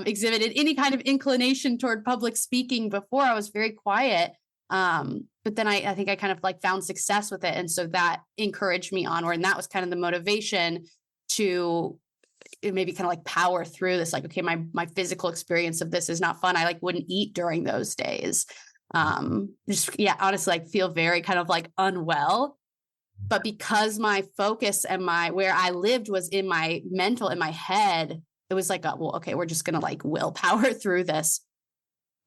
exhibited any kind of inclination toward public speaking before. I was very quiet. But then I think I kind of like found success with it. And so that encouraged me onward. And that was kind of the motivation to maybe kind of like power through this. Like, okay, my physical experience of this is not fun. I like wouldn't eat during those days. Honestly, like feel very kind of like unwell. But because my focus and where I lived was in my mental, in my head, it was like, well, okay, we're just going to like willpower through this.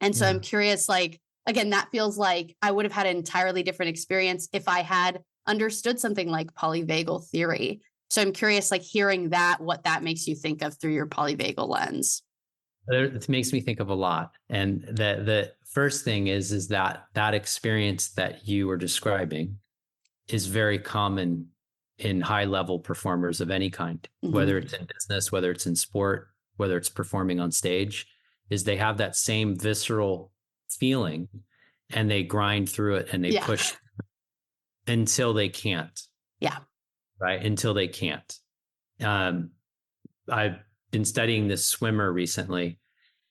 And so I'm curious, like, again, that feels like I would have had an entirely different experience if I had understood something like polyvagal theory. So I'm curious, like hearing that, what that makes you think of through your polyvagal lens. It makes me think of a lot. And the first thing is that experience that you were describing is very common in high level performers of any kind, whether it's in business, whether it's in sport, whether it's performing on stage, is they have that same visceral feeling and they grind through it and they push until they can't. Yeah. Right. Until they can't. I've been studying this swimmer recently,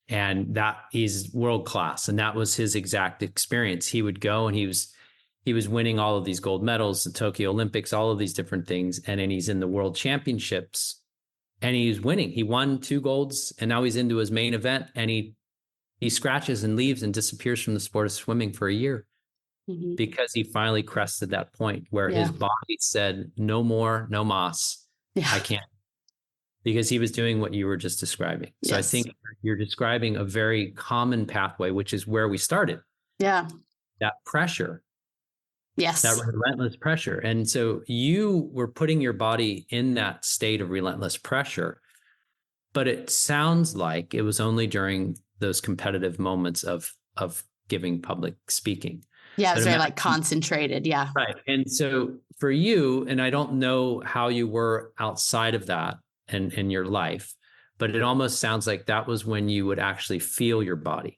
and that he's world class. And that was his exact experience. He would go and he was winning all of these gold medals, the Tokyo Olympics, all of these different things. And then he's in the world championships and he's winning. He won 2 golds and now he's into his main event, and he scratches and leaves and disappears from the sport of swimming for a year because he finally crested that point where his body said, no more, no mas. I can't, because he was doing what you were just describing. So I think you're describing a very common pathway, which is where we started. Yeah. That pressure. Yes. That relentless pressure. And so you were putting your body in that state of relentless pressure, but it sounds like it was only during those competitive moments of giving public speaking. Yeah, it was very like concentrated. Yeah. Right. And so for you, and I don't know how you were outside of that and in your life, but it almost sounds like that was when you would actually feel your body,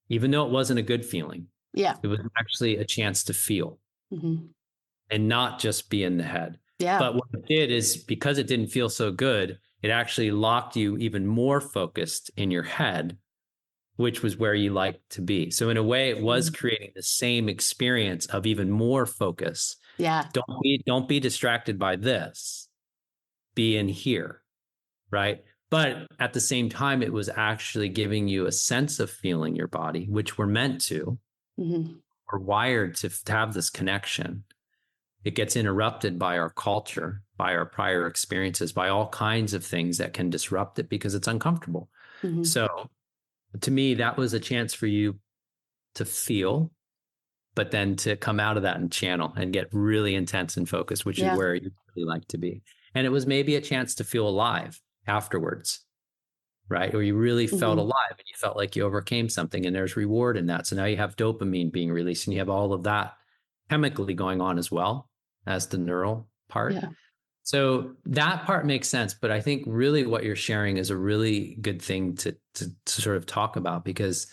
even though it wasn't a good feeling. Yeah. It was actually a chance to feel and not just be in the head. Yeah. But what it did is, because it didn't feel so good, it actually locked you even more focused in your head, which was where you like to be. So in a way, it was creating the same experience of even more focus. Yeah. Don't be distracted by this. Be in here. Right. But at the same time, it was actually giving you a sense of feeling your body, which we're meant to. We're wired to have this connection. It gets interrupted by our culture, by our prior experiences, by all kinds of things that can disrupt it because it's uncomfortable. So to me, that was a chance for you to feel, but then to come out of that and channel and get really intense and focused, which is where you really like to be. And it was maybe a chance to feel alive afterwards, right? Or you really felt alive and you felt like you overcame something, and there's reward in that. So now you have dopamine being released and you have all of that chemically going on as well as the neural part. Yeah. So that part makes sense. But I think really what you're sharing is a really good thing to sort of talk about, because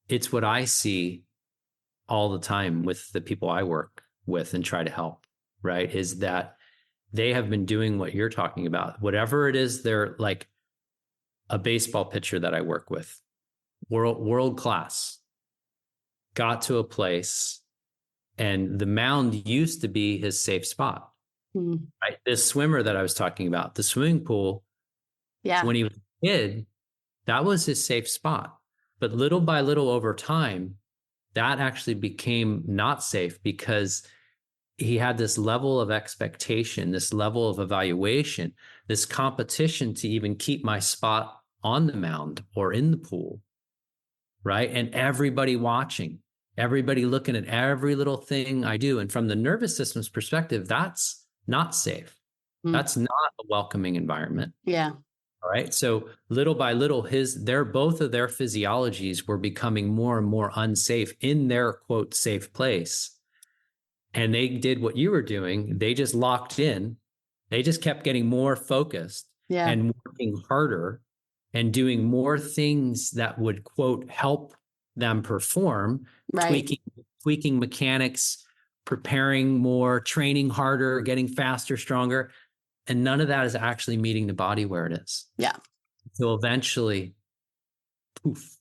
it's what I see all the time with the people I work with and try to help, right? Is that they have been doing what you're talking about. Whatever it is, they're like a baseball pitcher that I work with, world class, got to a place and the mound used to be his safe spot. Right? This swimmer that I was talking about, the swimming pool, when he was a kid, that was his safe spot. But little by little over time, that actually became not safe because he had this level of expectation, this level of evaluation, this competition to even keep my spot on the mound or in the pool, right? And everybody watching, everybody looking at every little thing I do. And from the nervous system's perspective, that's not safe. That's not a welcoming environment. Yeah. All right. So little by little, both of their physiologies were becoming more and more unsafe in their quote safe place. And they did what you were doing. They just locked in. They just kept getting more focused and working harder and doing more things that would quote help them perform, tweaking mechanics, preparing more, training harder, getting faster, stronger. And none of that is actually meeting the body where it is. Yeah. So eventually, poof,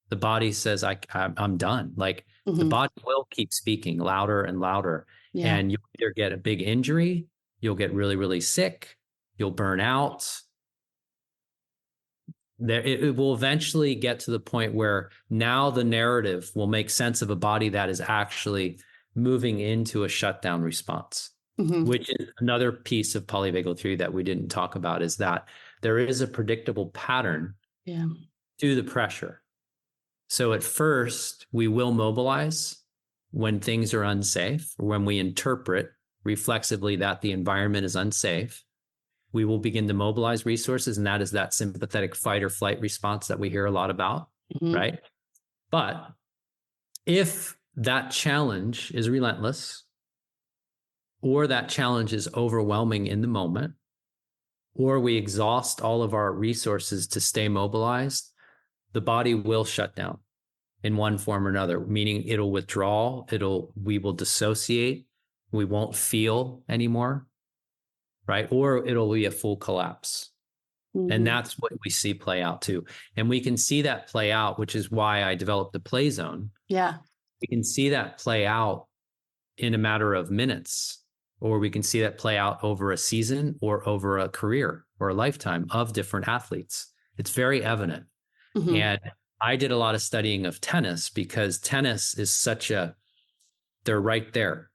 the body says, I'm done. Like the body will keep speaking louder and louder. Yeah. And you'll either get a big injury, you'll get really, really sick, you'll burn out. It will eventually get to the point where now the narrative will make sense of a body that is actually moving into a shutdown response. Which is another piece of polyvagal theory that we didn't talk about, is that there is a predictable pattern to the pressure. So at first, we will mobilize when things are unsafe, or when we interpret reflexively that the environment is unsafe. We will begin to mobilize resources, and that is that sympathetic fight or flight response that we hear a lot about, right? But if that challenge is relentless, or that challenge is overwhelming in the moment, or we exhaust all of our resources to stay mobilized, the body will shut down in one form or another, meaning it'll withdraw, we will dissociate, we won't feel anymore, right? Or it'll be a full collapse. And that's what we see play out too. And we can see that play out, which is why I developed the play zone. Yeah. We can see that play out in a matter of minutes, or we can see that play out over a season or over a career or a lifetime of different athletes. It's very evident. And I did a lot of studying of tennis, because tennis is they're right there,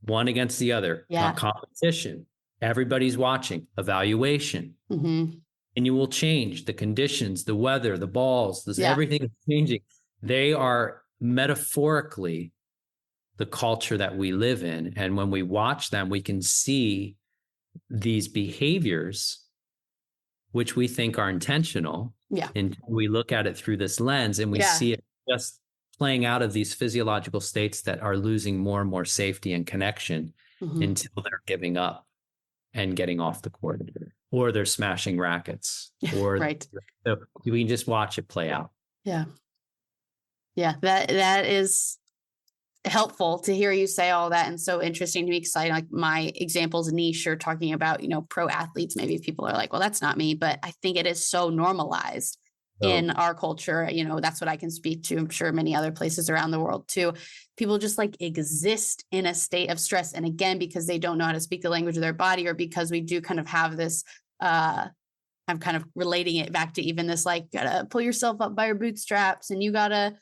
one against the other, competition. Everybody's watching, evaluation. And you will change the conditions, the weather, the balls, everything is changing. They are metaphorically the culture that we live in. And when we watch them, we can see these behaviors, which we think are intentional. Yeah. And we look at it through this lens, and we see it just playing out of these physiological states that are losing more and more safety and connection until they're giving up and getting off the court, or they're smashing rackets, or so we can just watch it play out. Yeah. Yeah. That is helpful to hear you say all that, and so interesting to me, because like my examples niche, you're talking about, pro athletes. Maybe people are like, well, that's not me, but I think it is so normalized in our culture. That's what I can speak to. I'm sure many other places around the world too. People just like exist in a state of stress. And again, because they don't know how to speak the language of their body, or because we do kind of have this, I'm kind of relating it back to even this, like, gotta pull yourself up by your bootstraps, and you gotta,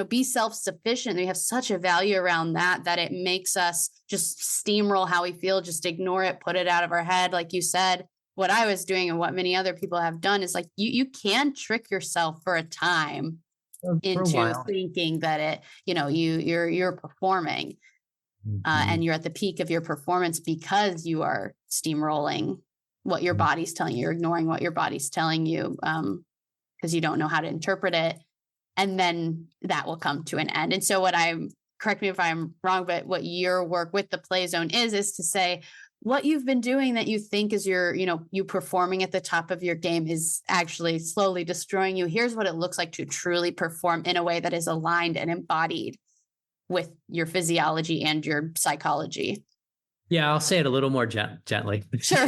be self-sufficient. We have such a value around that it makes us just steamroll how we feel, just ignore it, put it out of our head. Like you said, what I was doing and what many other people have done is like, you can trick yourself for a time into thinking that you're performing and you're at the peak of your performance, because you are steamrolling what your body's telling you. You're ignoring what your body's telling you because you don't know how to interpret it. And then that will come to an end. And so correct me if I'm wrong, but what your work with the play zone is to say what you've been doing that you think is you performing at the top of your game is actually slowly destroying you. Here's what it looks like to truly perform in a way that is aligned and embodied with your physiology and your psychology. Yeah, I'll say it a little more gently. Sure.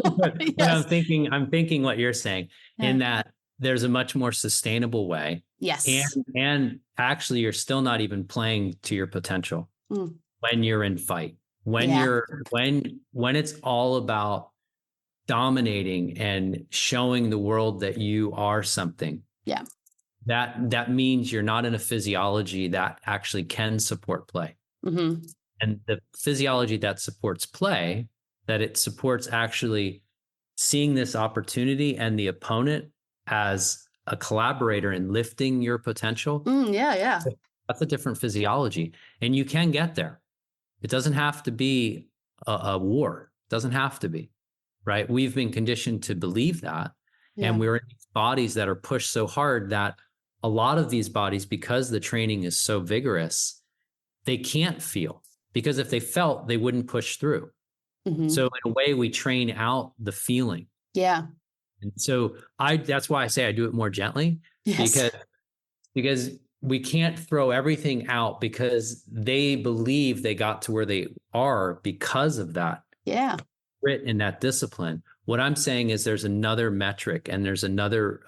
But I'm thinking what you're saying, in that there's a much more sustainable way. Yes. And actually, you're still not even playing to your potential when you're in fight, when it's all about dominating and showing the world that you are something. Yeah. That means you're not in a physiology that actually can support play. And the physiology that supports play, that it supports actually seeing this opportunity and the opponent as a collaborator in lifting your potential. Yeah. That's a different physiology. And you can get there. It doesn't have to be a war. It doesn't have to be, right? We've been conditioned to believe that. Yeah. And we're in these bodies that are pushed so hard that a lot of these bodies, because the training is so vigorous, they can't feel. Because if they felt, they wouldn't push through. So in a way, we train out the feeling. Yeah. And so that's why I say I do it more gently, Yes. because we can't throw everything out because they believe they got to where they are because of that grit and that discipline. What I'm saying is there's another metric and there's another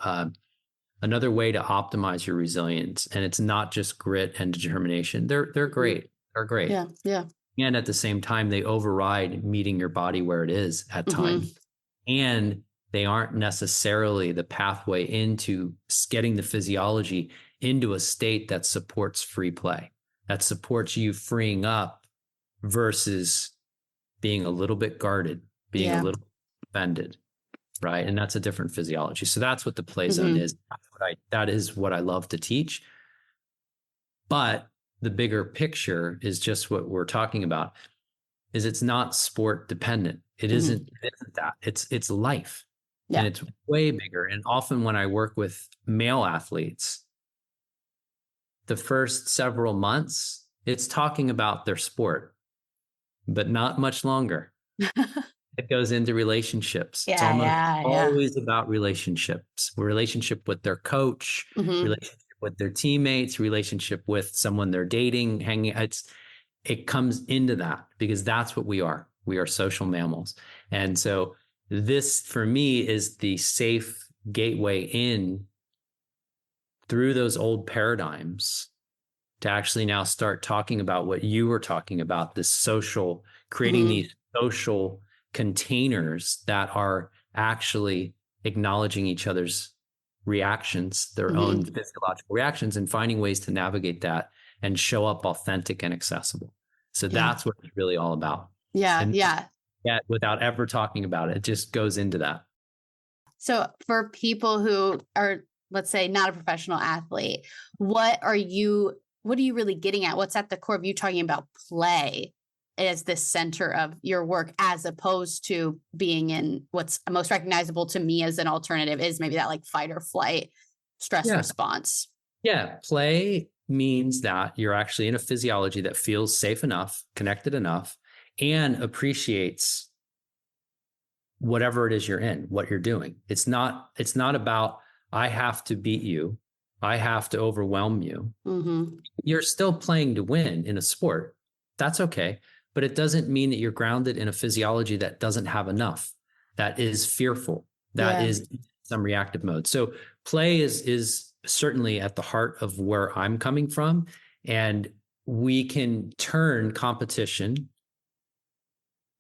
way to optimize your resilience. And it's not just grit and determination. They're great. They're great. Yeah. And at the same time, they override meeting your body where it is at times. And they aren't necessarily the pathway into getting the physiology into a state that supports free play, that supports you freeing up versus being a little bit guarded, being a little offended, right? And that's a different physiology. So that's what the play zone is. That is what I love to teach. But the bigger picture is just what we're talking about, is it's not sport dependent. It isn't that. It's life. Yeah. And it's way bigger. And often when I work with male athletes, the first several months, it's talking about their sport, but not much longer. It goes into relationships. It's always about relationships, relationship with their coach, relationship with their teammates, relationship with someone they're dating, hanging. It comes into that because that's what we are. We are social mammals. And so this, for me, is the safe gateway in through those old paradigms to actually now start talking about what you were talking about, this social, creating these social containers that are actually acknowledging each other's reactions, their own physiological reactions, and finding ways to navigate that and show up authentic and accessible. So that's what it's really all about. Yeah. Without ever talking about it, it just goes into that. So for people who are, let's say, not a professional athlete, what are you really getting at? What's at the core of you talking about play as the center of your work, as opposed to being in what's most recognizable to me as an alternative is maybe that like fight or flight stress response? Yeah. Play means that you're actually in a physiology that feels safe enough, connected enough, and appreciates whatever it is you're in, what you're doing. It's not about, I have to beat you, I have to overwhelm you. You're still playing to win in a sport. That's okay. But it doesn't mean that you're grounded in a physiology that doesn't have enough, that is fearful, that is some reactive mode. So play is certainly at the heart of where I'm coming from. And we can turn competition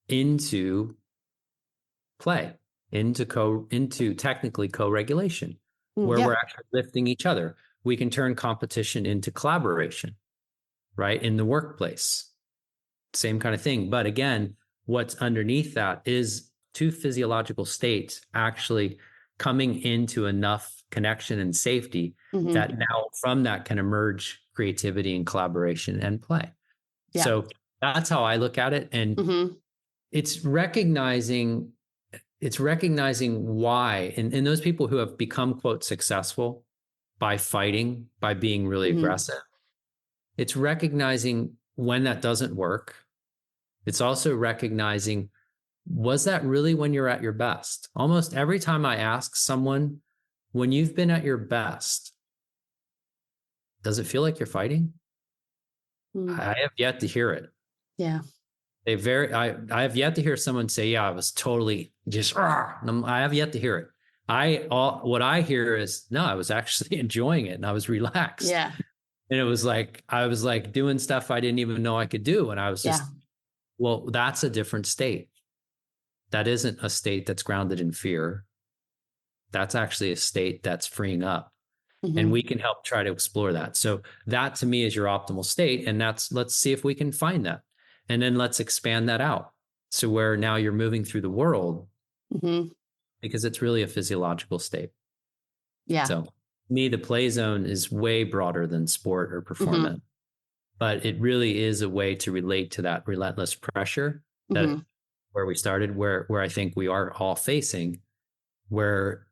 into play, into technically co-regulation, where we're actually lifting each other. We can turn competition into collaboration, right? In the workplace, same kind of thing. But again, what's underneath that is two physiological states actually coming into enough connection and safety that now from that can emerge creativity and collaboration and play. So that's how I look at it. And it's recognizing why, and those people who have become, quote, successful by fighting, by being really aggressive, it's recognizing when that doesn't work. It's also recognizing, was that really when you're at your best? Almost every time I ask someone, when you've been at your best, does it feel like you're fighting? I have yet to hear it. Yeah. I have yet to hear someone say, yeah, I was totally just, I have yet to hear it. What I hear is, no, I was actually enjoying it and I was relaxed. Yeah. And it was like, I was like doing stuff I didn't even know I could do. And I was just, well, that's a different state. That isn't a state that's grounded in fear. That's actually a state that's freeing up. And we can help try to explore that. So that to me is your optimal state. And let's see if we can find that. And then let's expand that out. So where now you're moving through the world because it's really a physiological state. Yeah. So to me, the play zone is way broader than sport or performance, but it really is a way to relate to that relentless pressure that where we started, where I think we are all facing, where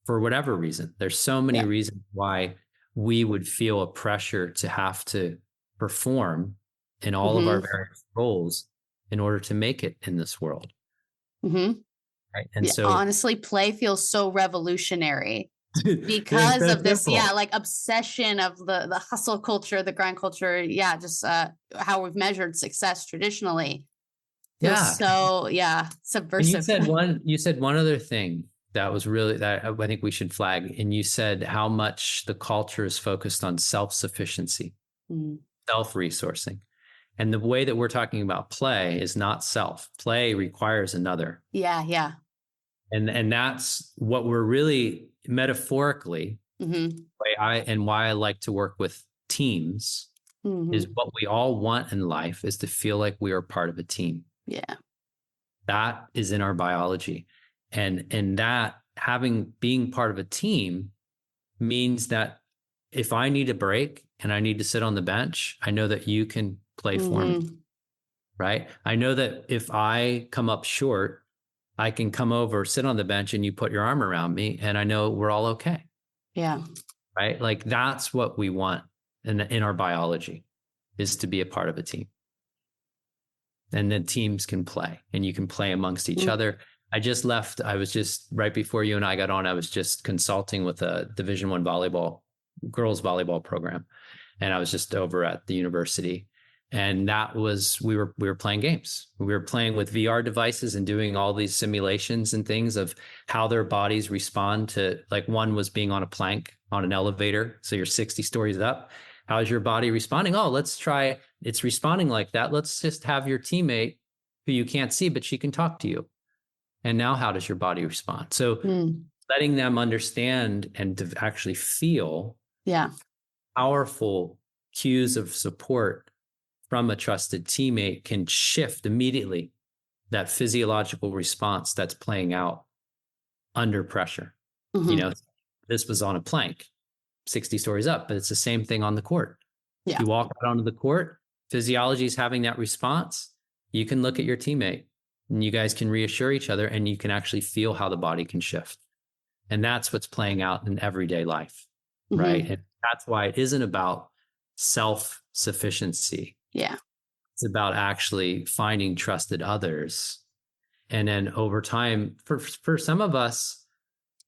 for whatever reason, there's so many reasons why we would feel a pressure to have to perform in all of our various roles in order to make it in this world. Right. And so honestly, play feels so revolutionary because so of this, simple. like obsession of the hustle culture, the grind culture. Just how we've measured success traditionally. Feels so subversive. And you said one other thing that was really that I think we should flag. And you said how much the culture is focused on self-sufficiency, self-resourcing. And the way that we're talking about play is not self. Play requires another. Yeah. And that's what we're really metaphorically, why I like to work with teams is what we all want in life is to feel like we are part of a team. Yeah. That is in our biology. And that being part of a team means that if I need a break and I need to sit on the bench, I know that you can play for me, right? I know that if I come up short, I can come over, sit on the bench, and you put your arm around me, and I know we're all okay. Yeah. Right? Like that's what we want in our biology is to be a part of a team. And then teams can play, and you can play amongst each other. I was just right before you and I got on, I was just consulting with a Division I girls volleyball program. And I was just over at the university. And that was, we were playing games. We were playing with VR devices and doing all these simulations and things of how their bodies respond to, like one was being on a plank on an elevator. So you're 60 stories up. How's your body responding? Oh, let's try, it's responding like that. Let's just have your teammate who you can't see, but she can talk to you. And now how does your body respond? So letting them understand and to actually feel powerful cues of support from a trusted teammate can shift immediately that physiological response that's playing out under pressure. This was on a plank, 60 stories up, but it's the same thing on the court. Yeah. You walk out onto the court, physiology is having that response. You can look at your teammate and you guys can reassure each other and you can actually feel how the body can shift. And that's what's playing out in everyday life, right? And that's why it isn't about self-sufficiency. Yeah. It's about actually finding trusted others. And then over time, for some of us,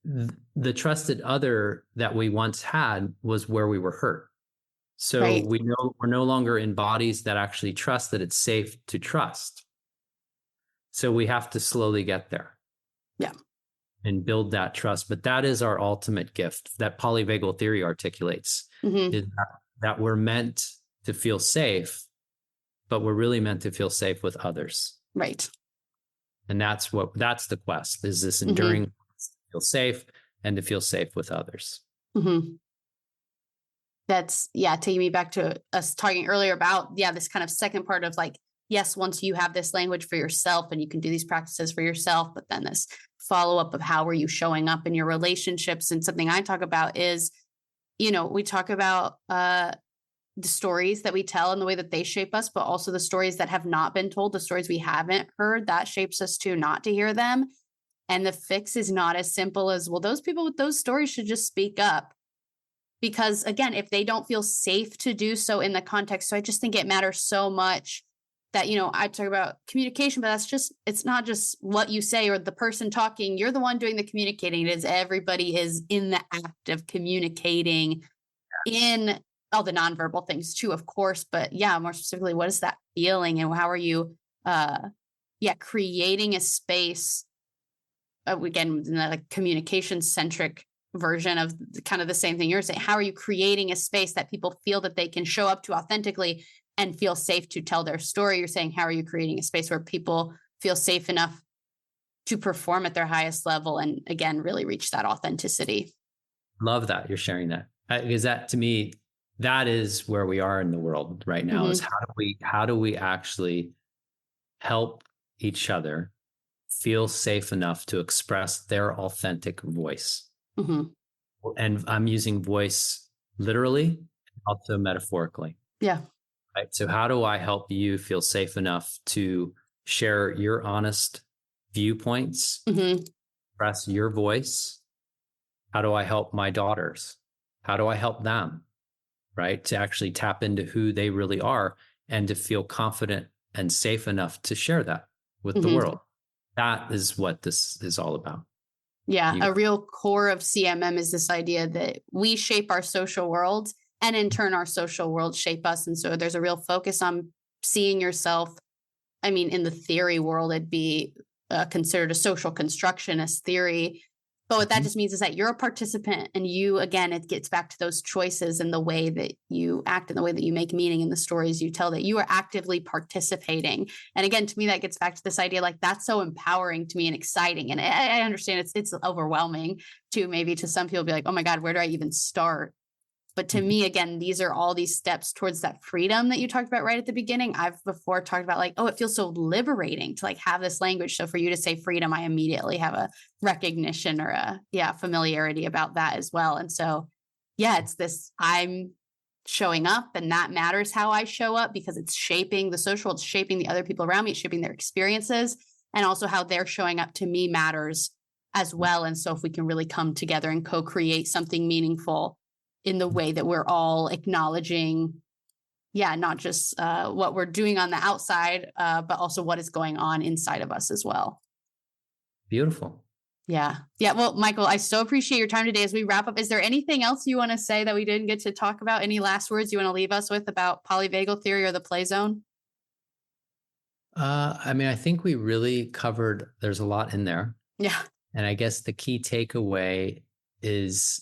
the trusted other that we once had was where we were hurt. So we're no longer in bodies that actually trust that it's safe to trust. So we have to slowly get there. Yeah. And build that trust. But that is our ultimate gift that Polyvagal Theory articulates, is that we're meant to feel safe, but we're really meant to feel safe with others. Right. And that's the quest, is this enduring to feel safe and to feel safe with others. That's, taking me back to us talking earlier about, this kind of second part of like, yes, once you have this language for yourself and you can do these practices for yourself, but then this follow-up of how are you showing up in your relationships. And something I talk about is, we talk about the stories that we tell and the way that they shape us, but also the stories that have not been told, the stories we haven't heard, that shapes us too, not to hear them. And the fix is not as simple as, well, those people with those stories should just speak up. Because again, if they don't feel safe to do so in the context, so I just think it matters so much that, I talk about communication, but it's not just what you say or the person talking. You're the one doing the communicating. It is everybody is in the act of communicating in all the nonverbal things too, of course. But more specifically, what is that feeling and how are you, creating a space, again, in that like communication centric version of kind of the same thing you're saying. How are you creating a space that people feel that they can show up to authentically and feel safe to tell their story? You're saying, how are you creating a space where people feel safe enough to perform at their highest level and again, really reach that authenticity? Love that you're sharing that, because that to me, that is where we are in the world right now, is how do we actually help each other feel safe enough to express their authentic voice. Mm-hmm. And I'm using voice literally, also metaphorically. Yeah. Right. So how do I help you feel safe enough to share your honest viewpoints, Mm-hmm. express your voice? How do I help my daughters? How do I help them? Right. To actually tap into who they really are and to feel confident and safe enough to share that with the Mm-hmm. world. That is what this is all about. Yeah. A real core of CMM is this idea that we shape our social world, and in turn, our social world shape us. And so there's a real focus on seeing yourself. I mean, in the theory world, it'd be considered a social constructionist theory. But what that just means is that you're a participant, and you, again, it gets back to those choices and the way that you act and the way that you make meaning in the stories you tell, that you are actively participating. And again, to me, that gets back to this idea, like, that's so empowering to me and exciting. And I understand it's overwhelming to maybe to some people be like, oh my God, where do I even start? But to me, again, these are all these steps towards that freedom that you talked about right at the beginning. I've before talked about like, oh, it feels so liberating to like have this language. So for you to say freedom, I immediately have a recognition or familiarity about that as well. And so, yeah, it's this, I'm showing up, and that matters how I show up, because it's shaping the social, it's shaping the other people around me, it's shaping their experiences, and also how they're showing up to me matters as well. And so if we can really come together and co-create something meaningful in the way that we're all acknowledging, not just what we're doing on the outside, but also what is going on inside of us as well. Beautiful. Yeah. Yeah. Well, Michael, I so appreciate your time today. As we wrap up, is there anything else you want to say that we didn't get to talk about? Any last words you want to leave us with about polyvagal theory or the play zone? I mean, I think we really covered, there's a lot in there. Yeah. And I guess the key takeaway is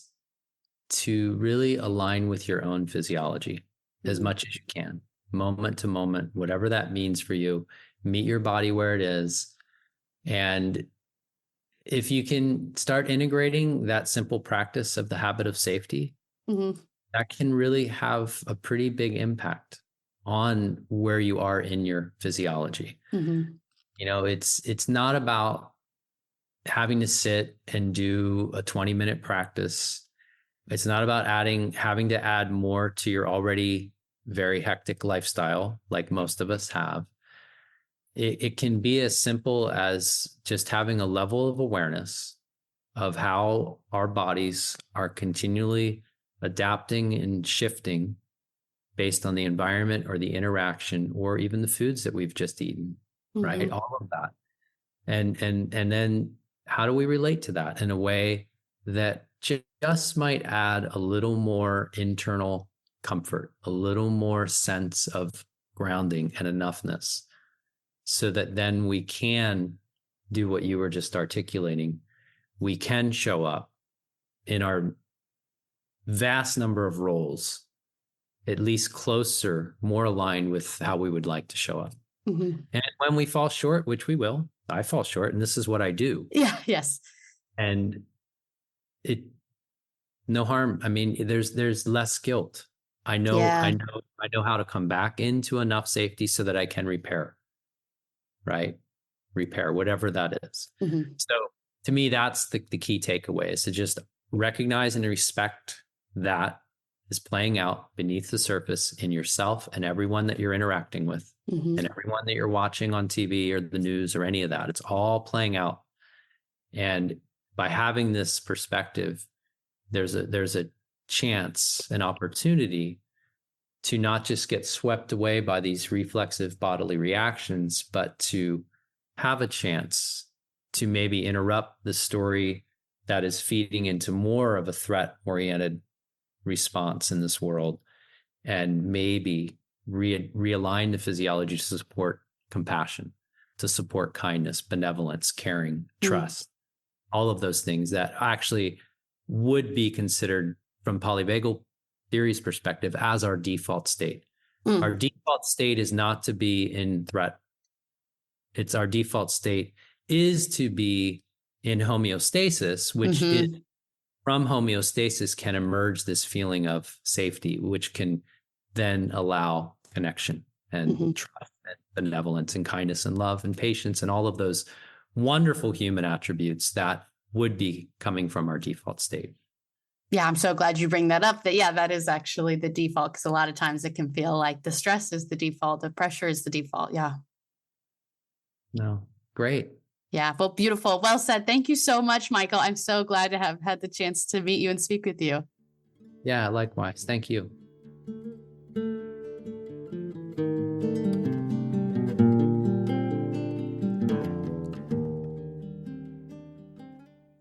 to really align with your own physiology as much as you can, moment to moment, whatever that means for you. Meet your body where it is. And if you can start integrating that simple practice of the habit of safety, that can really have a pretty big impact on where you are in your physiology. You know, it's not about having to sit and do a 20-minute practice. It's not about having to add more to your already very hectic lifestyle, like most of us have. It can be as simple as just having a level of awareness of how our bodies are continually adapting and shifting based on the environment or the interaction or even the foods that we've just eaten, right? All of that. And then how do we relate to that in a way that just might add a little more internal comfort, a little more sense of grounding and enoughness, so that then we can do what you were just articulating. We can show up in our vast number of roles, at least closer, more aligned with how we would like to show up. And when we fall short, which we will, I fall short, and this is what I do. Yeah. Yes. And no harm. I mean, there's less guilt. I know how to come back into enough safety so that I can repair, right? Repair, whatever that is. So to me, that's the key takeaway, is to just recognize and respect that is playing out beneath the surface in yourself and everyone that you're interacting with and everyone that you're watching on TV or the news or any of that. It's all playing out. And by having this perspective, there's a chance, an opportunity to not just get swept away by these reflexive bodily reactions, but to have a chance to maybe interrupt the story that is feeding into more of a threat-oriented response in this world, and maybe realign the physiology to support compassion, to support kindness, benevolence, caring, trust, all of those things that actually would be considered from polyvagal theory's perspective as our default state. Our default state is not to be in threat. It's our default state is to be in homeostasis, which is, from homeostasis can emerge this feeling of safety, which can then allow connection and trust and benevolence and kindness and love and patience and all of those wonderful human attributes that would be coming from our default state. Yeah, I'm so glad you bring that up. That is actually the default, because a lot of times it can feel like the stress is the default, the pressure is the default. Yeah. No, great. Yeah, well, beautiful. Well said. Thank you so much, Michael. I'm so glad to have had the chance to meet you and speak with you. Yeah, likewise. Thank you.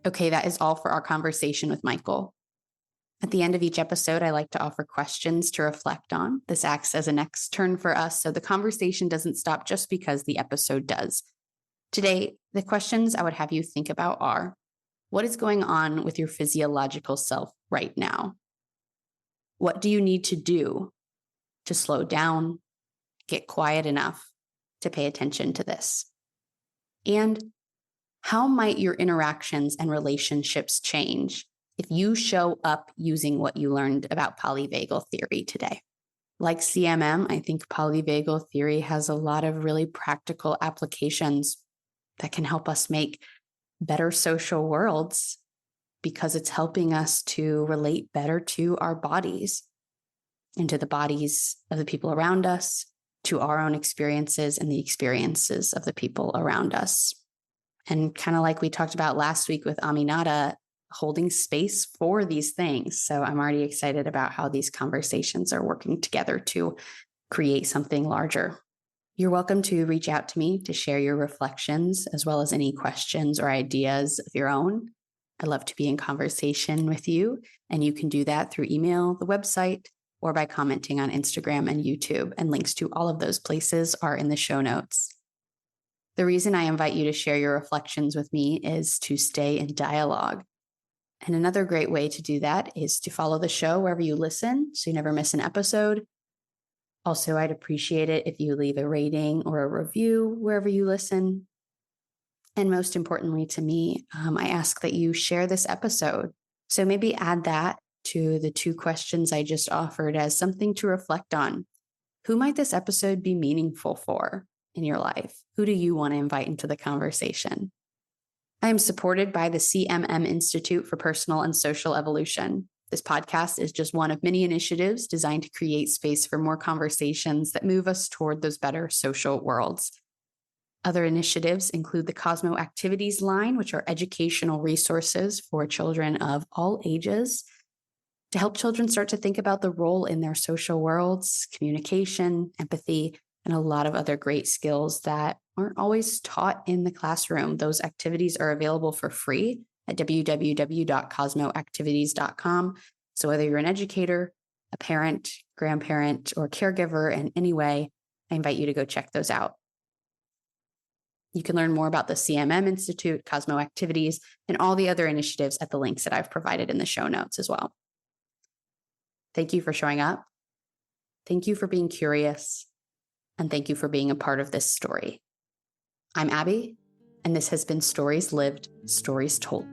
Okay, that is all for our conversation with Michael. At the end of each episode, I like to offer questions to reflect on. This acts as a next turn for us, so the conversation doesn't stop just because the episode does. Today, the questions I would have you think about are: what is going on with your physiological self right now? What do you need to do to slow down, get quiet enough to pay attention to this? And how might your interactions and relationships change if you show up using what you learned about polyvagal theory today? Like CMM, I think polyvagal theory has a lot of really practical applications that can help us make better social worlds, because it's helping us to relate better to our bodies and to the bodies of the people around us, to our own experiences and the experiences of the people around us. And kind of like we talked about last week with Aminata, holding space for these things. So I'm already excited about how these conversations are working together to create something larger. You're welcome to reach out to me to share your reflections, as well as any questions or ideas of your own. I love to be in conversation with you, and you can do that through email, the website, or by commenting on Instagram and YouTube. And links to all of those places are in the show notes. The reason I invite you to share your reflections with me is to stay in dialogue. And another great way to do that is to follow the show wherever you listen, so you never miss an episode. Also, I'd appreciate it if you leave a rating or a review wherever you listen. And most importantly to me, I ask that you share this episode. So maybe add that to the 2 questions I just offered as something to reflect on. Who might this episode be meaningful for in your life? Who do you want to invite into the conversation? I am supported by the CMM Institute for Personal and Social Evolution. This podcast is just one of many initiatives designed to create space for more conversations that move us toward those better social worlds. Other initiatives include the Cosmo Activities line, which are educational resources for children of all ages to help children start to think about the role in their social worlds, communication, empathy, and a lot of other great skills that aren't always taught in the classroom. Those activities are available for free at www.cosmoactivities.com. So whether you're an educator, a parent, grandparent, or caregiver in any way, I invite you to go check those out. You can learn more about the CMM Institute, Cosmo Activities, and all the other initiatives at the links that I've provided in the show notes as well. Thank you for showing up. Thank you for being curious. And thank you for being a part of this story. I'm Abbie, and this has been Stories Lived, Stories Told.